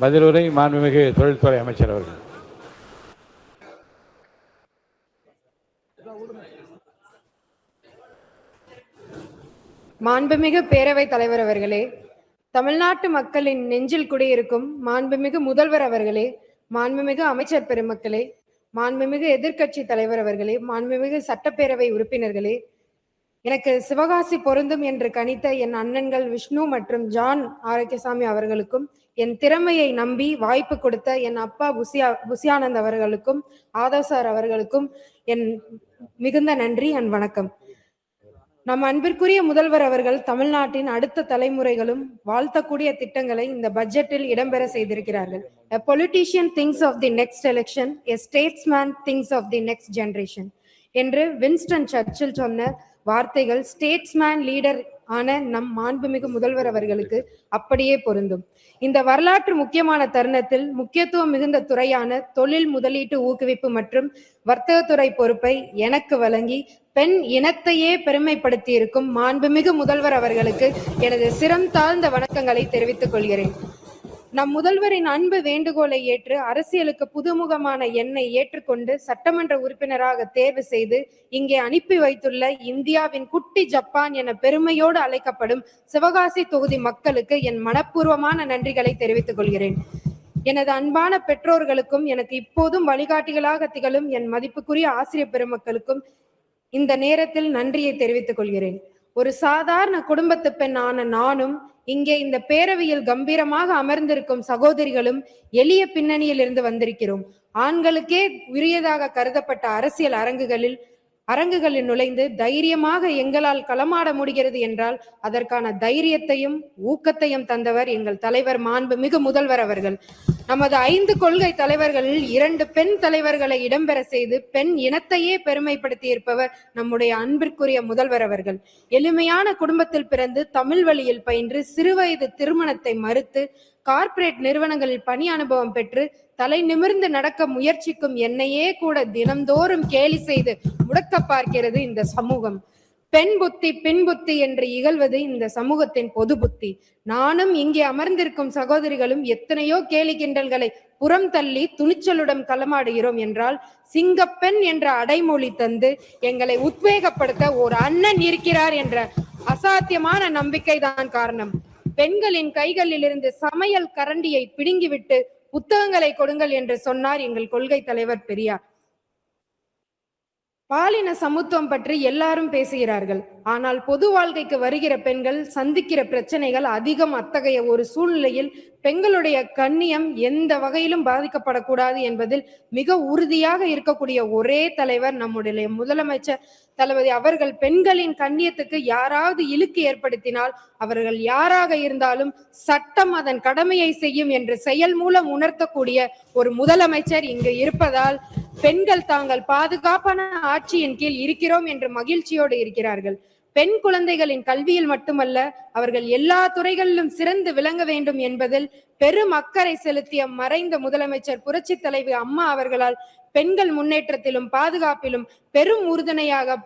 பதிலுரை மாண்புமிகு தொழில்துறை அமைச்சர் அவர்கள். மாண்புமிகு பேரவைத் தலைவர் அவர்களே, தமிழ்நாட்டு மக்களின் நெஞ்சில் குடியிருக்கும் மாண்புமிகு முதல்வர் அவர்களே, மாண்புமிகு அமைச்சர் பெருமக்களே, மாண்புமிகு எதிர்க்கட்சி தலைவர் அவர்களே, மாண்புமிகு சட்டப்பேரவை உறுப்பினர்களே, எனக்கு சிவகாசி பொருந்தும் என்று கணித்த என் அண்ணன்கள் விஷ்ணு மற்றும் ஜான் ஆரோக்கியசாமி அவர்களுக்கும், என் திறமையை நம்பி வாய்ப்பு கொடுத்த என் அப்பா புசியானந்த் அவர்களுக்கும், ஆதவ் சார் அவர்களுக்கும் என் மிகுந்த நன்றி அண்ட் வணக்கம். நம் அன்பிற்குரிய முதல்வர் அவர்கள் தமிழ்நாட்டின் அடுத்த தலைமுறைகளும் வாழ்த்தக்கூடிய திட்டங்களை இந்த பட்ஜெட்டில் இடம்பெற செய்திருக்கிறார்கள். A politician thinks of the next election, a statesman thinks of the next generation என்று வின்ஸ்டன் சர்ச்சில் சொன்ன வார்த்தைகள் ஸ்டேட்ஸ்மேன் லீடர் ஆன நம் மாண்புமிகு முதல்வர் அவர்களுக்கு அப்படியே பொருந்தும். இந்த வரலாற்று முக்கியமான தருணத்தில் முக்கியத்துவம் மிகுந்த துறையான தொழில் முதலீட்டு ஊக்குவிப்பு மற்றும் வர்த்தகத்துறை பொறுப்பை எனக்கு வழங்கி பெண் இனத்தையே பெருமைப்படுத்தி இருக்கும் மாண்புமிகு முதல்வர் அவர்களுக்கு எனது சிரம் தாழ்ந்த வணக்கங்களை தெரிவித்துக் கொள்கிறேன். நம் முதல்வரின் அன்பு வேண்டுகோளை ஏற்று அரசியலுக்கு புதுமுகமான என்னை ஏற்றுக்கொண்டு சட்டமன்ற உறுப்பினராக தேர்வு செய்து இங்கே அனுப்பி வைத்துள்ள இந்தியாவின் குட்டி ஜப்பான் என பெருமையோடு அழைக்கப்படும் சிவகாசி தொகுதி மக்களுக்கு என் மனப்பூர்வமான நன்றிகளை தெரிவித்துக் கொள்கிறேன். எனது அன்பான பெற்றோர்களுக்கும் எனக்கு இப்போதும் வழிகாட்டிகளாக திகழும் என் மதிப்புக்குரிய ஆசிரியர் பெருமக்களுக்கும் இந்த நேரத்தில் நன்றியை தெரிவித்துக் கொள்கிறேன். ஒரு சாதாரண குடும்பத்து பெண் ஆன நானும் இங்கே இந்த பேரவையில் கம்பீரமாக அமர்ந்திருக்கும் சகோதரிகளும் எளிய பின்னணியில் இருந்து வந்திருக்கிறோம். ஆண்களுக்கே உரியதாக கருதப்பட்ட அரசியல் அரங்குகளில் நுழைந்து தைரியமாக எங்களால் களமாட முடிகிறது என்றால் அதற்கான தைரியத்தையும் ஊக்கத்தையும் தந்தவர் எங்கள் தலைவர் மாண்புமிகு முதல்வர் அவர்கள். நமது 5 கொள்கை தலைவர்களில் 2 பெண் தலைவர்களை இடம்பெற செய்து பெண் இனத்தையே பெருமைப்படுத்தி இருப்பவர் நம்முடைய அன்பிற்குரிய முதல்வர் அவர்கள். எளிமையான குடும்பத்தில் பிறந்து தமிழ் வழியில் பயின்று சிறுவயது திருமணத்தை மறுத்து கார்ப்பரேட் நிறுவனங்களில் பணி அனுபவம் பெற்று தலை நிமிர்ந்து நடக்க முயற்சிக்கும் என்னையே கூட தினந்தோறும் கேலி செய்து முடக்க பார்க்கிறது இந்த சமூகம். பெண் புத்தி பின் புத்தி என்று இகழ்வது இந்த சமூகத்தின் பொது புத்தி. நானும் இங்கே அமர்ந்திருக்கும் சகோதரிகளும் எத்தனையோ கேலி கிண்டல்களை புறம் தள்ளி துணிச்சலுடன் களமாடுகிறோம் என்றால் சிங்கப்பெண் என்ற அடைமொழி தந்து எங்களை உத்வேகப்படுத்த ஒரு அண்ணன் இருக்கிறார் என்ற அசாத்தியமான நம்பிக்கை தான் காரணம். பெண்களின் கைகளில் இருந்து சமையல் கரண்டியை பிடுங்கிவிட்டு புத்தகங்களை கொடுங்கள் என்று சொன்னார் எங்கள் கொள்கை தலைவர் பெரியார். பாலின சமத்துவம் பற்றி எல்லாரும் பேசுகிறார்கள். ஆனால் பொது வாழ்க்கைக்கு வருகிற பெண்கள் சந்திக்கிற பிரச்சனைகள் அதிகம். அத்தகைய ஒரு சூழ்நிலையில் பெண்களுடைய கண்ணியம் எந்த வகையிலும் பாதிக்கப்படக்கூடாது என்பதில் மிக உறுதியாக இருக்கக்கூடிய ஒரே தலைவர் நம்முடைய முதலமைச்சர் தளபதி அவர்கள். பெண்களின் கண்ணியத்துக்கு யாராவது இழுக்கு ஏற்படுத்தினால் அவர்கள் யாராக இருந்தாலும் சட்டம் அதன் கடமையை செய்யும் என்று செயல் மூலம் உணர்த்தக்கூடிய ஒரு முதலமைச்சர் இங்கு இருப்பதால் பெண்கள் தாங்கள் பாதுகாப்பான ஆட்சியின் கீழ் இருக்கிறோம் என்று மகிழ்ச்சியோடு இருக்கிறார்கள். பெண் குழந்தைகளின் கல்வியில் மட்டுமல்ல அவர்கள் எல்லா துறைகளிலும் சிறந்து விளங்க வேண்டும் என்பதில் பெரும் அக்கறை செலுத்திய மறைந்த முதலமைச்சர் புரட்சி தலைவி அம்மா அவர்களால் பெண்கள் முன்னேற்றத்திலும் பாதுகாப்பிலும் பெரும் உறுதுணையாக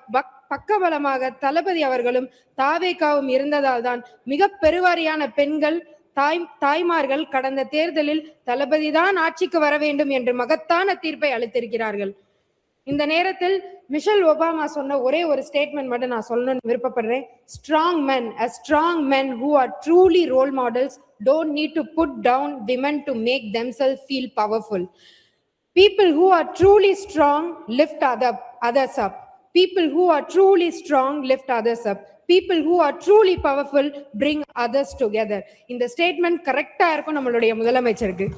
பக்கபலமாக தளபதி அவர்களும் தாவேகாவும் இருந்ததால் தான் மிக பெருவாரியான பெண்கள் தாய்மார்கள் கடந்த தேர்தலில் தளபதிதான் ஆட்சிக்கு வர வேண்டும் என்று மகத்தான தீர்ப்பை அளித்திருக்கிறார்கள். இந்த நேரத்தில் மிஷல் ஒபாமா சொன்ன ஒரே ஒரு ஸ்டேட்மெண்ட் மட்டும் நான் சொல்லணும்னு விருப்பப்படுறேன். Strong men who are truly role models don't need to put down women to make themselves feel powerful. People who are truly strong lift others up. People who are truly strong lift others up. People who are truly powerful bring others together. இந்த statement கரெக்டா இருக்கும் நம்மளுடைய முதலமைச்சருக்கு.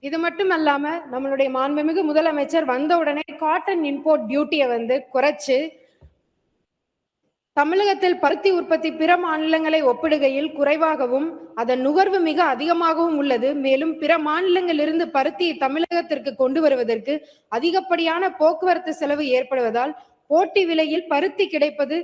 இது மட்டும் அல்லாம நம்மளுடைய மாண்புமிகு முதலமைச்சர் வந்த உடனே காட்டன் இம்போர்ட் டியூட்டியை குறைச்சு தமிழகத்தில் பருத்தி உற்பத்தி பிற மாநிலங்களை ஒப்பிடுகையில் குறைவாகவும் அதன் நுகர்வு மிக அதிகமாகவும் உள்ளது. மேலும் பிற மாநிலங்களிலிருந்து பருத்தியை தமிழகத்திற்கு கொண்டு வருவதற்கு அதிகப்படியான போக்குவரத்து செலவு ஏற்படுவதால் போட்டி விலையில் பருத்தி கிடைப்பது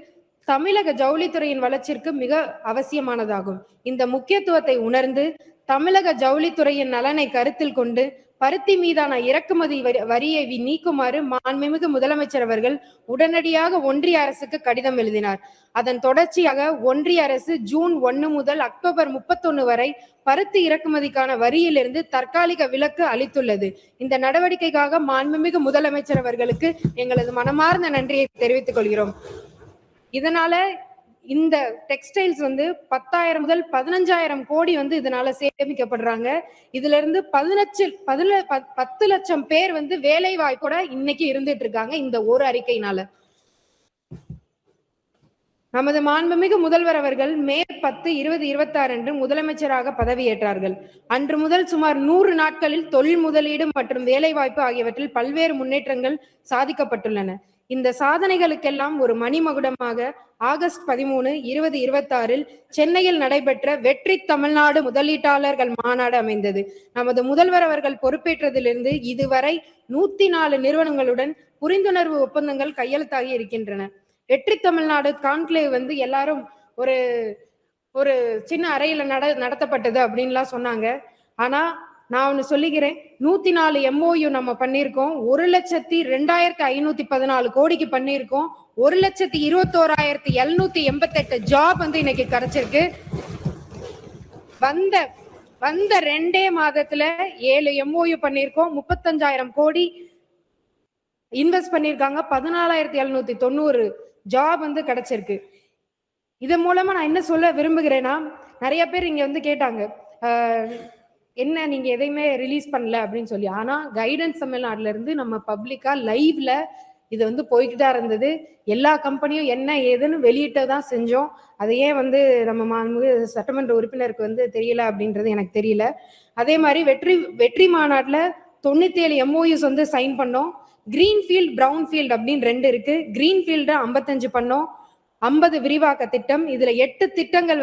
தமிழக ஜவுளித்துறையின் வளர்ச்சிக்கு மிக அவசியமானதாகும். இந்த முக்கியத்துவத்தை உணர்ந்து தமிழக ஜவுளித்துறையின் நலனை கருத்தில் கொண்டு பருத்தி மீதான இறக்குமதி வரியை நீக்குமாறு மாண்புமிகு முதலமைச்சர் அவர்கள் உடனடியாக ஒன்றிய அரசுக்கு கடிதம் எழுதினார். அதன் தொடர்ச்சியாக ஒன்றிய அரசு ஜூன் 1 முதல் அக்டோபர் 31 வரை பருத்தி இறக்குமதிக்கான வரியிலிருந்து தற்காலிக விலக்கு அளித்துள்ளது. இந்த நடவடிக்கைக்காக மாண்புமிகு முதலமைச்சர் அவர்களுக்கு எங்களது மனமார்ந்த நன்றியை தெரிவித்துக் கொள்கிறோம். இதனால இந்த டெக்ஸ்டைல்ஸ் 10,000 முதல் 15,000 கோடி இதனால சேமிக்கப்படுறாங்க. இதுல இருந்து 10 லட்சம் பேர் வேலை வாய்ப்போட இன்னைக்கு இருந்துட்டு இருக்காங்க இந்த ஒரு அறிக்கையினால. நமது மாண்புமிகு முதல்வர் அவர்கள் மே 10, 2026 அன்று முதலமைச்சராக பதவியேற்றார்கள். அன்று முதல் சுமார் 100 நாட்களில் தொழில் முதலீடு மற்றும் வேலைவாய்ப்பு ஆகியவற்றில் பல்வேறு முன்னேற்றங்கள் சாதிக்கப்பட்டுள்ளன. இந்த சாதனைகளுக்கெல்லாம் ஒரு மணிமகுடமாக ஆகஸ்ட் 13, 2026 சென்னையில் நடைபெற்ற வெற்றி தமிழ்நாடு முதலீட்டாளர்கள் மாநாடு அமைந்தது. நமது முதல்வர் அவர்கள் பொறுப்பேற்றதிலிருந்து இதுவரை 104 நிறுவனங்களுடன் புரிந்துணர்வு ஒப்பந்தங்கள் கையெழுத்தாகி இருக்கின்றன. வெற்றி தமிழ்நாடு கான்க்ளேவ் எல்லாரும் ஒரு சின்ன அறையில நடத்தப்பட்டது அப்படின்லாம் சொன்னாங்க. ஆனா நான் ஒண்ணு சொல்லிக்கிறேன், 104 MOU நம்ம பண்ணியிருக்கோம். 1,02,514 கோடிக்கு பண்ணியிருக்கோம். 1,21,788 ஜாப் இன்னைக்கு கிடைச்சிருக்கு. வந்த 2 மாதத்துல 7 MOU பண்ணியிருக்கோம். 35,000 கோடி இன்வெஸ்ட் பண்ணியிருக்காங்க. 14,790 ஜாப் கிடைச்சிருக்கு. இதன் மூலமா நான் என்ன சொல்ல விரும்புகிறேன்னா, நிறைய பேர் இங்க கேட்டாங்க, என்ன நீங்க எதையுமே ரிலீஸ் பண்ணல அப்படின்னு சொல்லி. ஆனா கைடன்ஸ் தமிழ்நாடுல இருந்து நம்ம பப்ளிக்கா லைவ்ல இது போய்கிட்டு தான் இருந்தது. எல்லா கம்பெனியும் என்ன ஏதுன்னு வெளியிட்டதான் செஞ்சோம். அதையே நம்ம சட்டமன்ற உறுப்பினருக்கு தெரியல அப்படின்றது எனக்கு தெரியல. அதே மாதிரி வெற்றி மாநாட்டுல 97 MOUs சைன் பண்ணோம். கிரீன்ஃபீல்ட் பிரவுன்ஃபீல்ட் அப்படின்னு 2 இருக்கு. கிரீன்ஃபீல்ட 55 பண்ணோம். 50 விரிவாக்க திட்டம், இதுல 8 திட்டங்கள்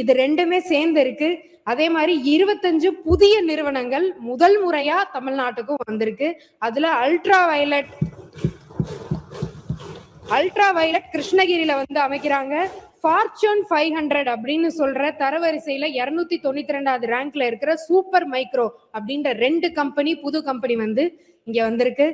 இது 2மே சேர்ந்து இருக்கு. அதே மாதிரி 25 புதிய நிறுவனங்கள் முதல் முறையா தமிழ்நாட்டுக்கும் வந்திருக்கு. அதுல அல்ட்ரா வயலட் கிருஷ்ணகிரியில அமைக்கிறாங்க. ஃபார்ச்சூன் 500 அப்படின்னு சொல்ற தரவரிசையில 292வது ரேங்க்ல இருக்கிற சூப்பர் மைக்ரோ அப்படின்ற 2 கம்பெனி, புது கம்பெனி இங்க வந்திருக்கு.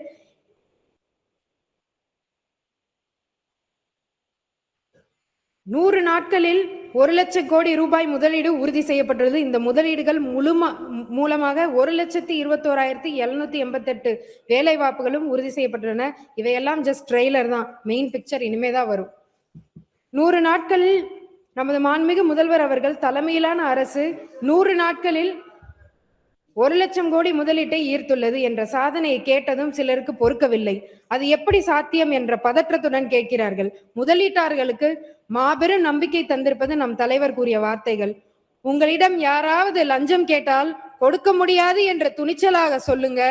நூறு நாட்களில் 1 லட்சம் கோடி ரூபாய் முதலீடு உறுதி செய்யப்பட்டுள்ளது. இந்த முதலீடுகள் மூலமாக 1,21,788 வேலை வாய்ப்புகளும் உறுதி செய்யப்பட்டுள்ளன. இவையெல்லாம் ஜஸ்ட் ட்ரெய்லர் தான், மெயின் பிக்சர் இனிமேதான் வரும். 100 நாட்களில் நமது மாண்புமிகு முதல்வர் அவர்கள் தலைமையிலான அரசு 100 நாட்களில் 1 லட்சம் கோடி முதலீட்டை ஈர்த்துள்ளது என்ற சாதனையை கேட்டதும் சிலருக்கு பொறுக்கவில்லை. அது எப்படி சாத்தியம் என்ற பதற்றத்துடன் கேட்கிறார்கள். முதலீட்டாளர்களுக்கு மாபெரும் நம்பிக்கை தந்திருப்பது நம் தலைவர் கூறிய வார்த்தைகள். உங்களிடம் யாராவது லஞ்சம் கேட்டால் கொடுக்க முடியாது என்ற துணிச்சலாக சொல்லுங்க.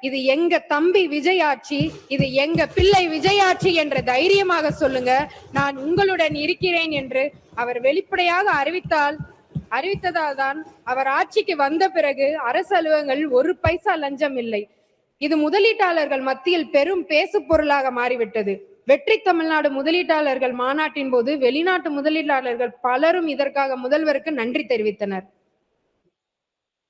இது எங்க தம்பி விஜய் ஆட்சி, இது எங்க பிள்ளை விஜய் ஆட்சி என்ற தைரியமாக சொல்லுங்க. நான் உங்களுடன் இருக்கிறேன் என்று அவர் வெளிப்படையாக அறிவித்ததால் தான் அவர் ஆட்சிக்கு வந்த பிறகு அரசு அலுவலகங்கள் 1 பைசா லஞ்சம் இல்லை. இது முதலீட்டாளர்கள் மத்தியில் பெரும் பேசு பொருளாக மாறிவிட்டது. வெற்றி தமிழ்நாடு முதலீட்டாளர்கள் மாநாட்டின் போது வெளிநாட்டு முதலீட்டாளர்கள் பலரும் இதற்காக முதல்வருக்கு நன்றி தெரிவித்தனர்.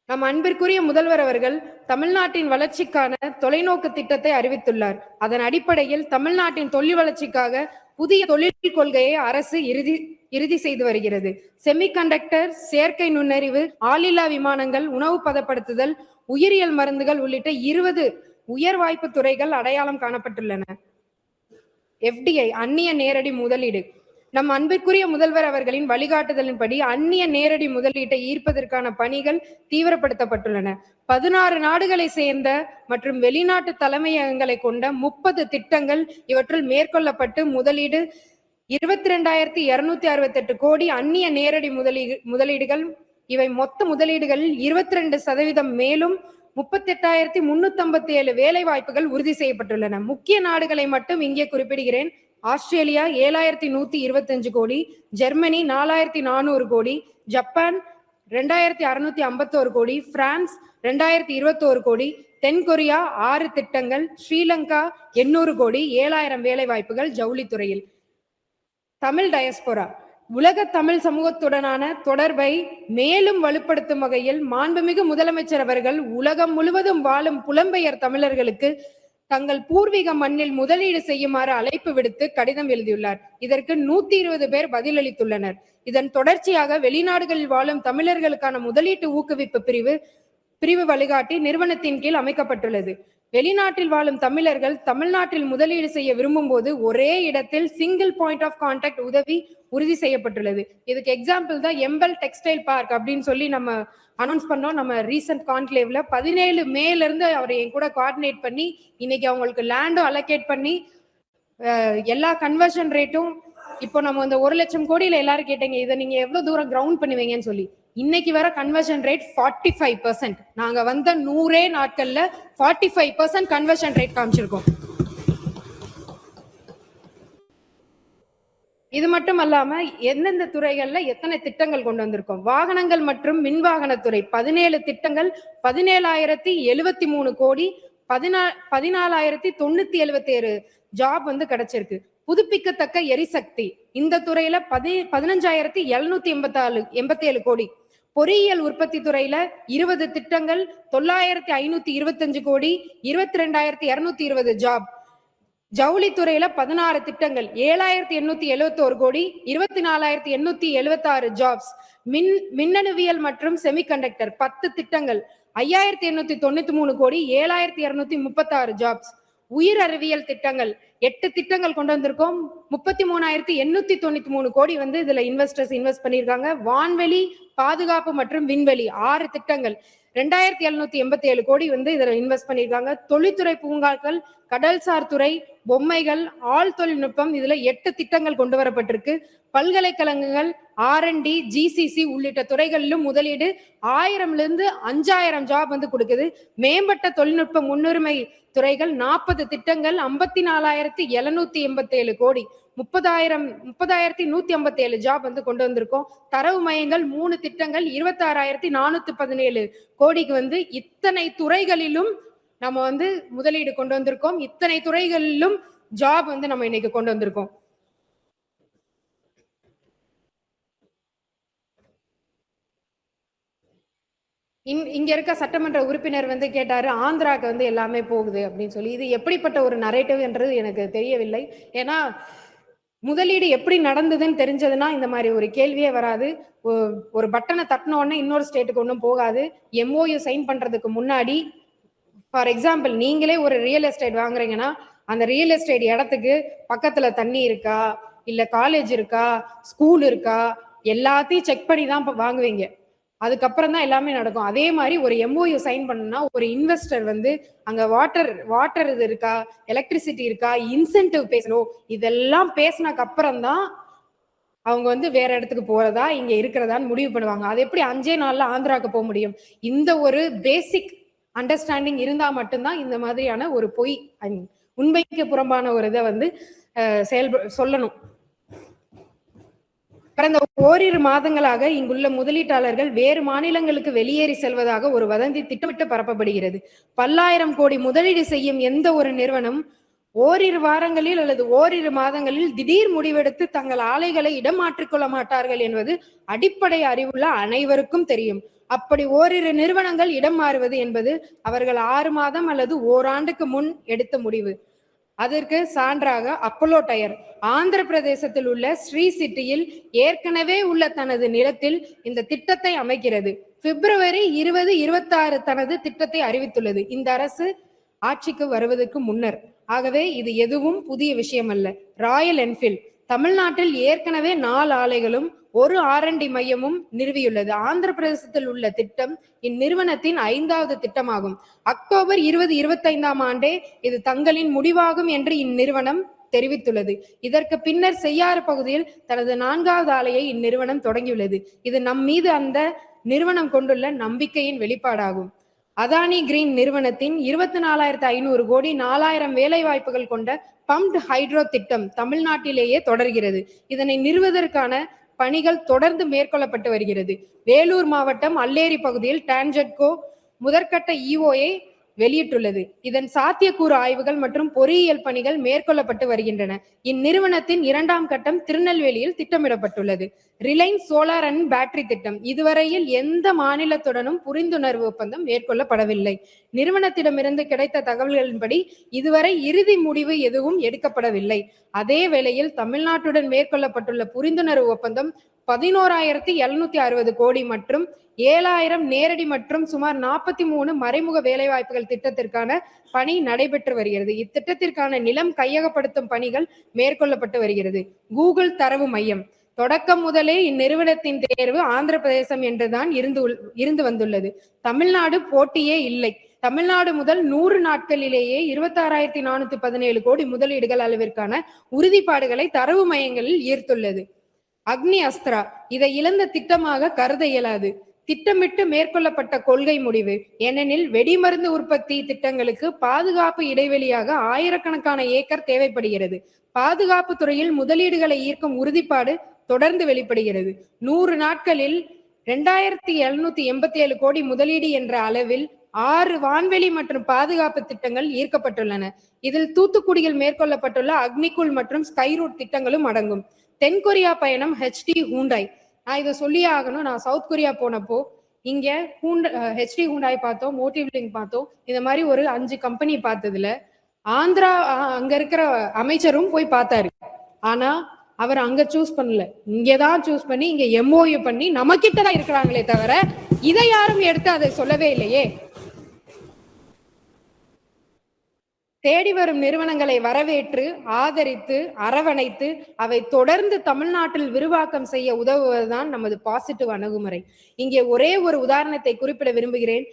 நம் அன்பிற்குரிய முதல்வர் அவர்கள் தமிழ்நாட்டின் வளர்ச்சிக்கான தொலைநோக்கு திட்டத்தை அறிவித்துள்ளார். அதன் அடிப்படையில் தமிழ்நாட்டின் தொழில் வளர்ச்சிக்காக புதிய தொழில் கொள்கையை அரசு இறுதி செய்து வருகிறது. செமிகண்டக்டர், செயற்கை நுண்ணறிவு, ஆளில்லா விமானங்கள், உணவு பதப்படுத்துதல், உயிரியல் மருந்துகள் உள்ளிட்ட 20 உயர் வாய்ப்பு துறைகள் அடையாளம் காணப்பட்டுள்ளன. FDI அந்நிய நேரடி முதலீடு. நம் அன்பிற்குரிய முதல்வர் அவர்களின் வழிகாட்டுதலின்படி அந்நிய நேரடி முதலீட்டை ஈர்ப்பதற்கான பணிகள் தீவிரப்படுத்தப்பட்டுள்ளன. 16 நாடுகளை சேர்ந்த மற்றும் வெளிநாட்டு தலைமையகங்களை கொண்ட 30 திட்டங்கள் இவற்றில் மேற்கொள்ளப்பட்டு முதலீடு 22,268 கோடி அந்நிய நேரடி முதலீடுகள். இவை மொத்த முதலீடுகளில் 22% மேலும் 38,357 வேலை வாய்ப்புகள் உறுதி செய்யப்பட்டுள்ளன. முக்கிய நாடுகளை மட்டும் இங்கே குறிப்பிடுகிறேன். ஆஸ்திரேலியா 7,125 கோடி, ஜெர்மனி 4,400 கோடி, ஜப்பான் 2,651 கோடி, பிரான்ஸ் 2,021 கோடி, தென்கொரியா 6 திட்டங்கள், ஸ்ரீலங்கா 800 கோடி, 7,000 வேலை வாய்ப்புகள் ஜவுளித்துறையில். தமிழ் டயஸ்போரா. உலக தமிழ் சமூகத்துடனான தொடர்பை மேலும் வலுப்படுத்தும் வகையில் மாண்புமிகு முதலமைச்சர் அவர்கள் உலகம் முழுவதும் வாழும் புலம்பெயர் தமிழர்களுக்கு தங்கள் பூர்வீக மண்ணில் முதலீடு செய்யுமாறு அழைப்பு விடுத்து கடிதம் எழுதியுள்ளார். இதற்கு 120 பேர் பதிலளித்துள்ளனர். இதன் தொடர்ச்சியாக வெளிநாடுகளில் வாழும் தமிழர்களுக்கான முதலீட்டு ஊக்குவிப்பு பிரிவு வழிகாட்டி நிறுவனத்தின் கீழ் அமைக்கப்பட்டுள்ளது. வெளிநாட்டில் வாழும் தமிழர்கள் தமிழ்நாட்டில் முதலீடு செய்ய விரும்பும் போது ஒரே இடத்தில் சிங்கிள் பாயிண்ட் ஆஃப் கான்டாக்ட் உதவி உறுதி செய்யப்பட்டுள்ளது. இதுக்கு எக்ஸாம்பிள் தான் எம்பல் டெக்ஸ்டைல் பார்க் அப்படின்னு சொல்லி நம்ம அனௌன்ஸ் பண்ணோம். நம்ம ரீசன்ட் கான்க்ளேவ்ல 17 மேல இருந்து அவரை என் கூட கோஆர்டினேட் பண்ணி இன்னைக்கு அவங்களுக்கு லேண்டும் அலோகேட் பண்ணி எல்லா கன்வர்ஷன் ரேட்டும் இப்போ நம்ம இந்த 1 லட்சம் கோடியில எல்லாரும் கேட்டீங்க இதை நீங்க எவ்வளவு தூரம் கிரவுண்ட் பண்ணுவீங்கன்னு சொல்லி. இன்னைக்கு வர கன்வர்ஷன் ரேட் 45%. நாங்க வந்த 100 நாட்கள்ல 45% கன்வர்ஷன் ரேட் காமிச்சிருக்கோம். இது மட்டும் அல்லாம எந்தெந்த துறைகள்ல எத்தனை திட்டங்கள் கொண்டு வந்திருக்கோம். வாகனங்கள் மற்றும் மின்வாகனத்துறை 17 திட்டங்கள், 17,073 கோடி, 14,977 ஜாப் கிடைச்சிருக்கு. புதுப்பிக்கத்தக்க எரிசக்தி இந்த துறையில 15,787 கோடி. பொறியியல் உற்பத்தி துறையில 20 திட்டங்கள், 9,525 கோடி, 22,220 ஜாப். ஜவுளித்துறையில 16 திட்டங்கள், 7,871 கோடி, 24,876 ஜாப்ஸ். மின்னணுவியல் மற்றும் செமிகண்டக்டர் 10 திட்டங்கள், 5,893 கோடி, 7,236 ஜாப்ஸ். உயிர் அறிவியல் திட்டங்கள் 8 திட்டங்கள் கொண்டு வந்திருக்கோம். 33,893 கோடி இதுல இன்வெஸ்டர்ஸ் இன்வெஸ்ட் பண்ணியிருக்காங்க. வான்வெளி பாதுகாப்பு மற்றும் விண்வெளி 6 திட்டங்கள், 2,787 கோடி இதுல இன்வெஸ்ட் பண்ணியிருக்காங்க. தொழில்துறை பூங்காக்கள், கடல்சார் துறை, பொம்மைகள், ஆள் தொழில்நுட்பம் இதுல 8 திட்டங்கள் கொண்டு வரப்பட்டிருக்கு. பல்கலைக்கழகங்கள், R&D, GCC உள்ளிட்ட துறைகளிலும் முதலீடு 1000 5,000 ஜாப் கொடுக்குது. மேம்பட்ட தொழில்நுட்ப முன்னுரிமை துறைகள் 40 திட்டங்கள், 54,787 கோடி, 30,157 ஜாப் கொண்டு வந்திருக்கோம். தரவு மையங்கள் 3 திட்டங்கள், 26,417 கோடிக்கு இத்தனை துறைகளிலும் நம்ம முதலீடு கொண்டு வந்திருக்கோம். இத்தனை துறைகளிலும் ஜாப் நம்ம இன்னைக்கு கொண்டு வந்திருக்கோம். இங்க இருக்க சட்டமன்ற உறுப்பினர் கேட்டாரு ஆந்திராக்கு எல்லாமே போகுது அப்படின்னு சொல்லி. இது எப்படிப்பட்ட ஒரு நரேட்டிவ் என்றது எனக்கு தெரியவில்லை. ஏன்னா முதலீடு எப்படி நடந்ததுன்னு தெரிஞ்சதுன்னா இந்த மாதிரி ஒரு கேள்வியே வராது. ஒரு பட்டனை தட்டின உடனே இன்னொரு ஸ்டேட்டுக்கு ஒன்றும் போகாது. MOU சைன் பண்றதுக்கு முன்னாடி ஃபார் எக்ஸாம்பிள் நீங்களே ஒரு ரியல் எஸ்டேட் வாங்குறீங்கன்னா அந்த ரியல் எஸ்டேட் இடத்துக்கு பக்கத்துல தண்ணி இருக்கா, இல்ல காலேஜ் இருக்கா, ஸ்கூல் இருக்கா, எல்லாத்தையும் செக் பண்ணி தான் வாங்குவீங்க. அதுக்கப்புறம் தான் எல்லாமே நடக்கும். அதே மாதிரி ஒரு MOU சைன் பண்ணா ஒரு இன்வெஸ்டர் அங்க வாட்டர் இது இருக்கா, எலக்ட்ரிசிட்டி இருக்கா, இன்சென்டிவ் பேசணும், இதெல்லாம் பேசினக்கு அப்புறம் தான் அவங்க வேற இடத்துக்கு போறதா இங்க இருக்கிறதான்னு முடிவு பண்ணுவாங்க. அது எப்படி 5 நாள்ல ஆந்திராக்கு போக முடியும்? இந்த ஒரு பேசிக் அண்டர்ஸ்டாண்டிங் இருந்தா மட்டும்தான் இந்த மாதிரியான ஒரு பொய் உண்மைக்கு புறம்பான ஒரு இதை சொல்லணும். கடந்த ஓரிரு மாதங்களாக இங்குள்ள முதலீட்டாளர்கள் வேறு மாநிலங்களுக்கு வெளியேறி செல்வதாக ஒரு வதந்தி திட்டமிட்டு பரப்பப்படுகிறது. பல்லாயிரம் கோடி முதலீடு செய்யும் எந்த ஒரு நிறுவனம் ஓரிரு வாரங்களில் அல்லது ஓரிரு மாதங்களில் திடீர் முடிவெடுத்து தங்கள் ஆலைகளை இடமாற்றிக்கொள்ள மாட்டார்கள் என்பது அடிப்படை அறிவுள்ள அனைவருக்கும் தெரியும். அப்படி ஓரிரு நிறுவனங்கள் இடம் மாறுவது என்பது அவர்கள் 6 மாதம் அல்லது ஓராண்டுக்கு முன் எடுத்த முடிவு. அதற்கு சான்றாக அப்போலோ டயர் ஆந்திர பிரதேசத்தில் உள்ள ஸ்ரீ சிட்டியில் ஏற்கனவே உள்ள தனது நிலத்தில் இந்த திட்டத்தை அமைக்கிறது. February 2026 தனது திட்டத்தை அறிவித்துள்ளது இந்த அரசு ஆட்சிக்கு வருவதற்கு முன்னர். ஆகவே இது எதுவும் புதிய விஷயம் அல்ல. ராயல் என்ஃபீல்ட் தமிழ்நாட்டில் ஏற்கனவே 4 ஆலைகளும் 1 R&D மையமும் நிறுவியுள்ளது. ஆந்திர பிரதேசத்தில் உள்ள திட்டம் இந்நிறுவனத்தின் 5வது திட்டமாகும். அக்டோபர் 2025 ஆண்டே இது தங்களின் முடிவாகும் என்று இந்நிறுவனம் தெரிவித்துள்ளது. இதற்கு பின்னர் செய்யாறு பகுதியில் தனது 4வது ஆலையை இந்நிறுவனம் தொடங்கியுள்ளது. இது நம் மீது அந்த நிறுவனம் கொண்டுள்ள நம்பிக்கையின் வெளிப்பாடாகும். அதானி கிரீன் நிறுவனத்தின் 24,500 கோடி 4,000 வேலை வாய்ப்புகள் கொண்ட பம்ப்டு ஹைட்ரோ திட்டம் தமிழ்நாட்டிலேயே தொடர்கிறது. இதனை நிறுவுவதற்கான பணிகள் தொடர்ந்து மேற்கொள்ளப்பட்டு வருகிறது. வேலூர் மாவட்டம் அல்லேரி பகுதியில் டான்ஜெட்கோ முதற்கட்ட EOA வெளியிட்டுள்ளது. இதன் சாத்தியக்கூறு ஆய்வுகள் மற்றும் பொறியியல் பணிகள் மேற்கொள்ளப்பட்டு வருகின்றன. இந்நிறுவனத்தின் 2ஆம் கட்டம் திருநெல்வேலியில் திட்டமிடப்பட்டுள்ளது. ரிலையன்ஸ் சோலார் அண்ட் பேட்டரி திட்டம் இதுவரையில் எந்த மாநிலத்துடனும் புரிந்துணர்வு ஒப்பந்தம் மேற்கொள்ளப்படவில்லை. நிறுவனத்திடமிருந்து கிடைத்த தகவல்களின்படி இதுவரை இறுதி முடிவு எதுவும் எடுக்கப்படவில்லை. அதே வேளையில் தமிழ்நாட்டுடன் மேற்கொள்ளப்பட்டுள்ள புரிந்துணர்வு ஒப்பந்தம் 11,760 கோடி மற்றும் 7,000 நேரடி மற்றும் சுமார் 43 மறைமுக வேலைவாய்ப்புகள் திட்டத்திற்கான பணி நடைபெற்று வருகிறது. இத்திட்டத்திற்கான நிலம் கையகப்படுத்தும் பணிகள் மேற்கொள்ளப்பட்டு வருகிறது. கூகுள் தரவு மையம் தொடக்கம் முதலே இந்நிறுவனத்தின் தேர்வு ஆந்திர பிரதேசம் என்றுதான் இருந்து வந்துள்ளது. தமிழ்நாடு போட்டியே இல்லை. தமிழ்நாடு முதல் 100 நாட்களிலேயே 26,417 கோடி முதலீடுகள் அளவிற்கான உறுதிப்பாடுகளை தரவு மையங்களில் ஈர்த்துள்ளது. அக்னி அஸ்திரா இதை இழந்த திட்டமாக கருத இயலாது. திட்டமிட்டு மேற்கொள்ளப்பட்ட கொள்கை முடிவு. ஏனெனில் வெடிமருந்து உற்பத்தி திட்டங்களுக்கு பாதுகாப்பு இடைவெளியாக ஆயிரக்கணக்கான ஏக்கர் தேவைப்படுகிறது. பாதுகாப்பு துறையில் முதலீடுகளை ஈர்க்கும் உறுதிப்பாடு தொடர்ந்து வெளிப்படுகிறது. 100 நாட்களில் 2,787 கோடி முதலீடு என்ற அளவில் 6 வான்வெளி மற்றும் பாதுகாப்பு திட்டங்கள் ஈர்க்கப்பட்டுள்ளன. இதில் தூத்துக்குடியில் மேற்கொள்ளப்பட்டுள்ள அக்னிகுல் மற்றும் ஸ்கைரூட் திட்டங்களும் அடங்கும். தென்கொரியா பயணம் HD ஹூண்டாய். நான் இதை சொல்லியே ஆகணும். நான் சவுத் கொரியா போனப்போ இங்க HD ஹூண்டாய் பார்த்தோம், மோட்டிவ் லிங்க் பார்த்தோம். இந்த மாதிரி ஒரு 5 கம்பெனி பார்த்ததுல ஆந்திரா அங்க இருக்கிற அமைச்சரும் போய் பார்த்தாரு. ஆனா அவர் அங்க சூஸ் பண்ணல, இங்கதான் சூஸ் பண்ணி இங்க MOU பண்ணி நம்ம கிட்டதான் இருக்கிறாங்களே தவிர இதை யாரும் எடுத்து அதை சொல்லவே இல்லையே. தேடி வரும் நிறுவனங்களை வரவேற்று ஆதரித்து அரவணைத்து அவை தொடர்ந்து தமிழ்நாட்டில் விரிவாக்கம் செய்ய உதவுவதுதான் நமது பாசிட்டிவ் அணுகுமுறை. இங்கே ஒரே ஒரு உதாரணத்தை குறிப்பிட விரும்புகிறேன்.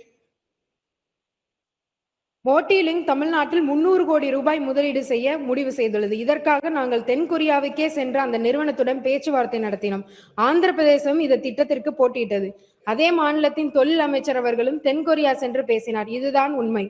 மோட்டிலிங்க் தமிழ்நாட்டில் 300 கோடி ரூபாய் முதலீடு செய்ய முடிவு செய்துள்ளது. இதற்காக நாங்கள் தென்கொரியாவுக்கே சென்று அந்த நிறுவனத்துடன் பேச்சுவார்த்தை நடத்தினோம். ஆந்திர பிரதேசம் இந்த திட்டத்திற்கு போட்டியிட்டது. அதே மாநிலத்தின் தொழில் அமைச்சர் அவர்களும் தென்கொரியா சென்று பேசினார். இதுதான் உண்மை.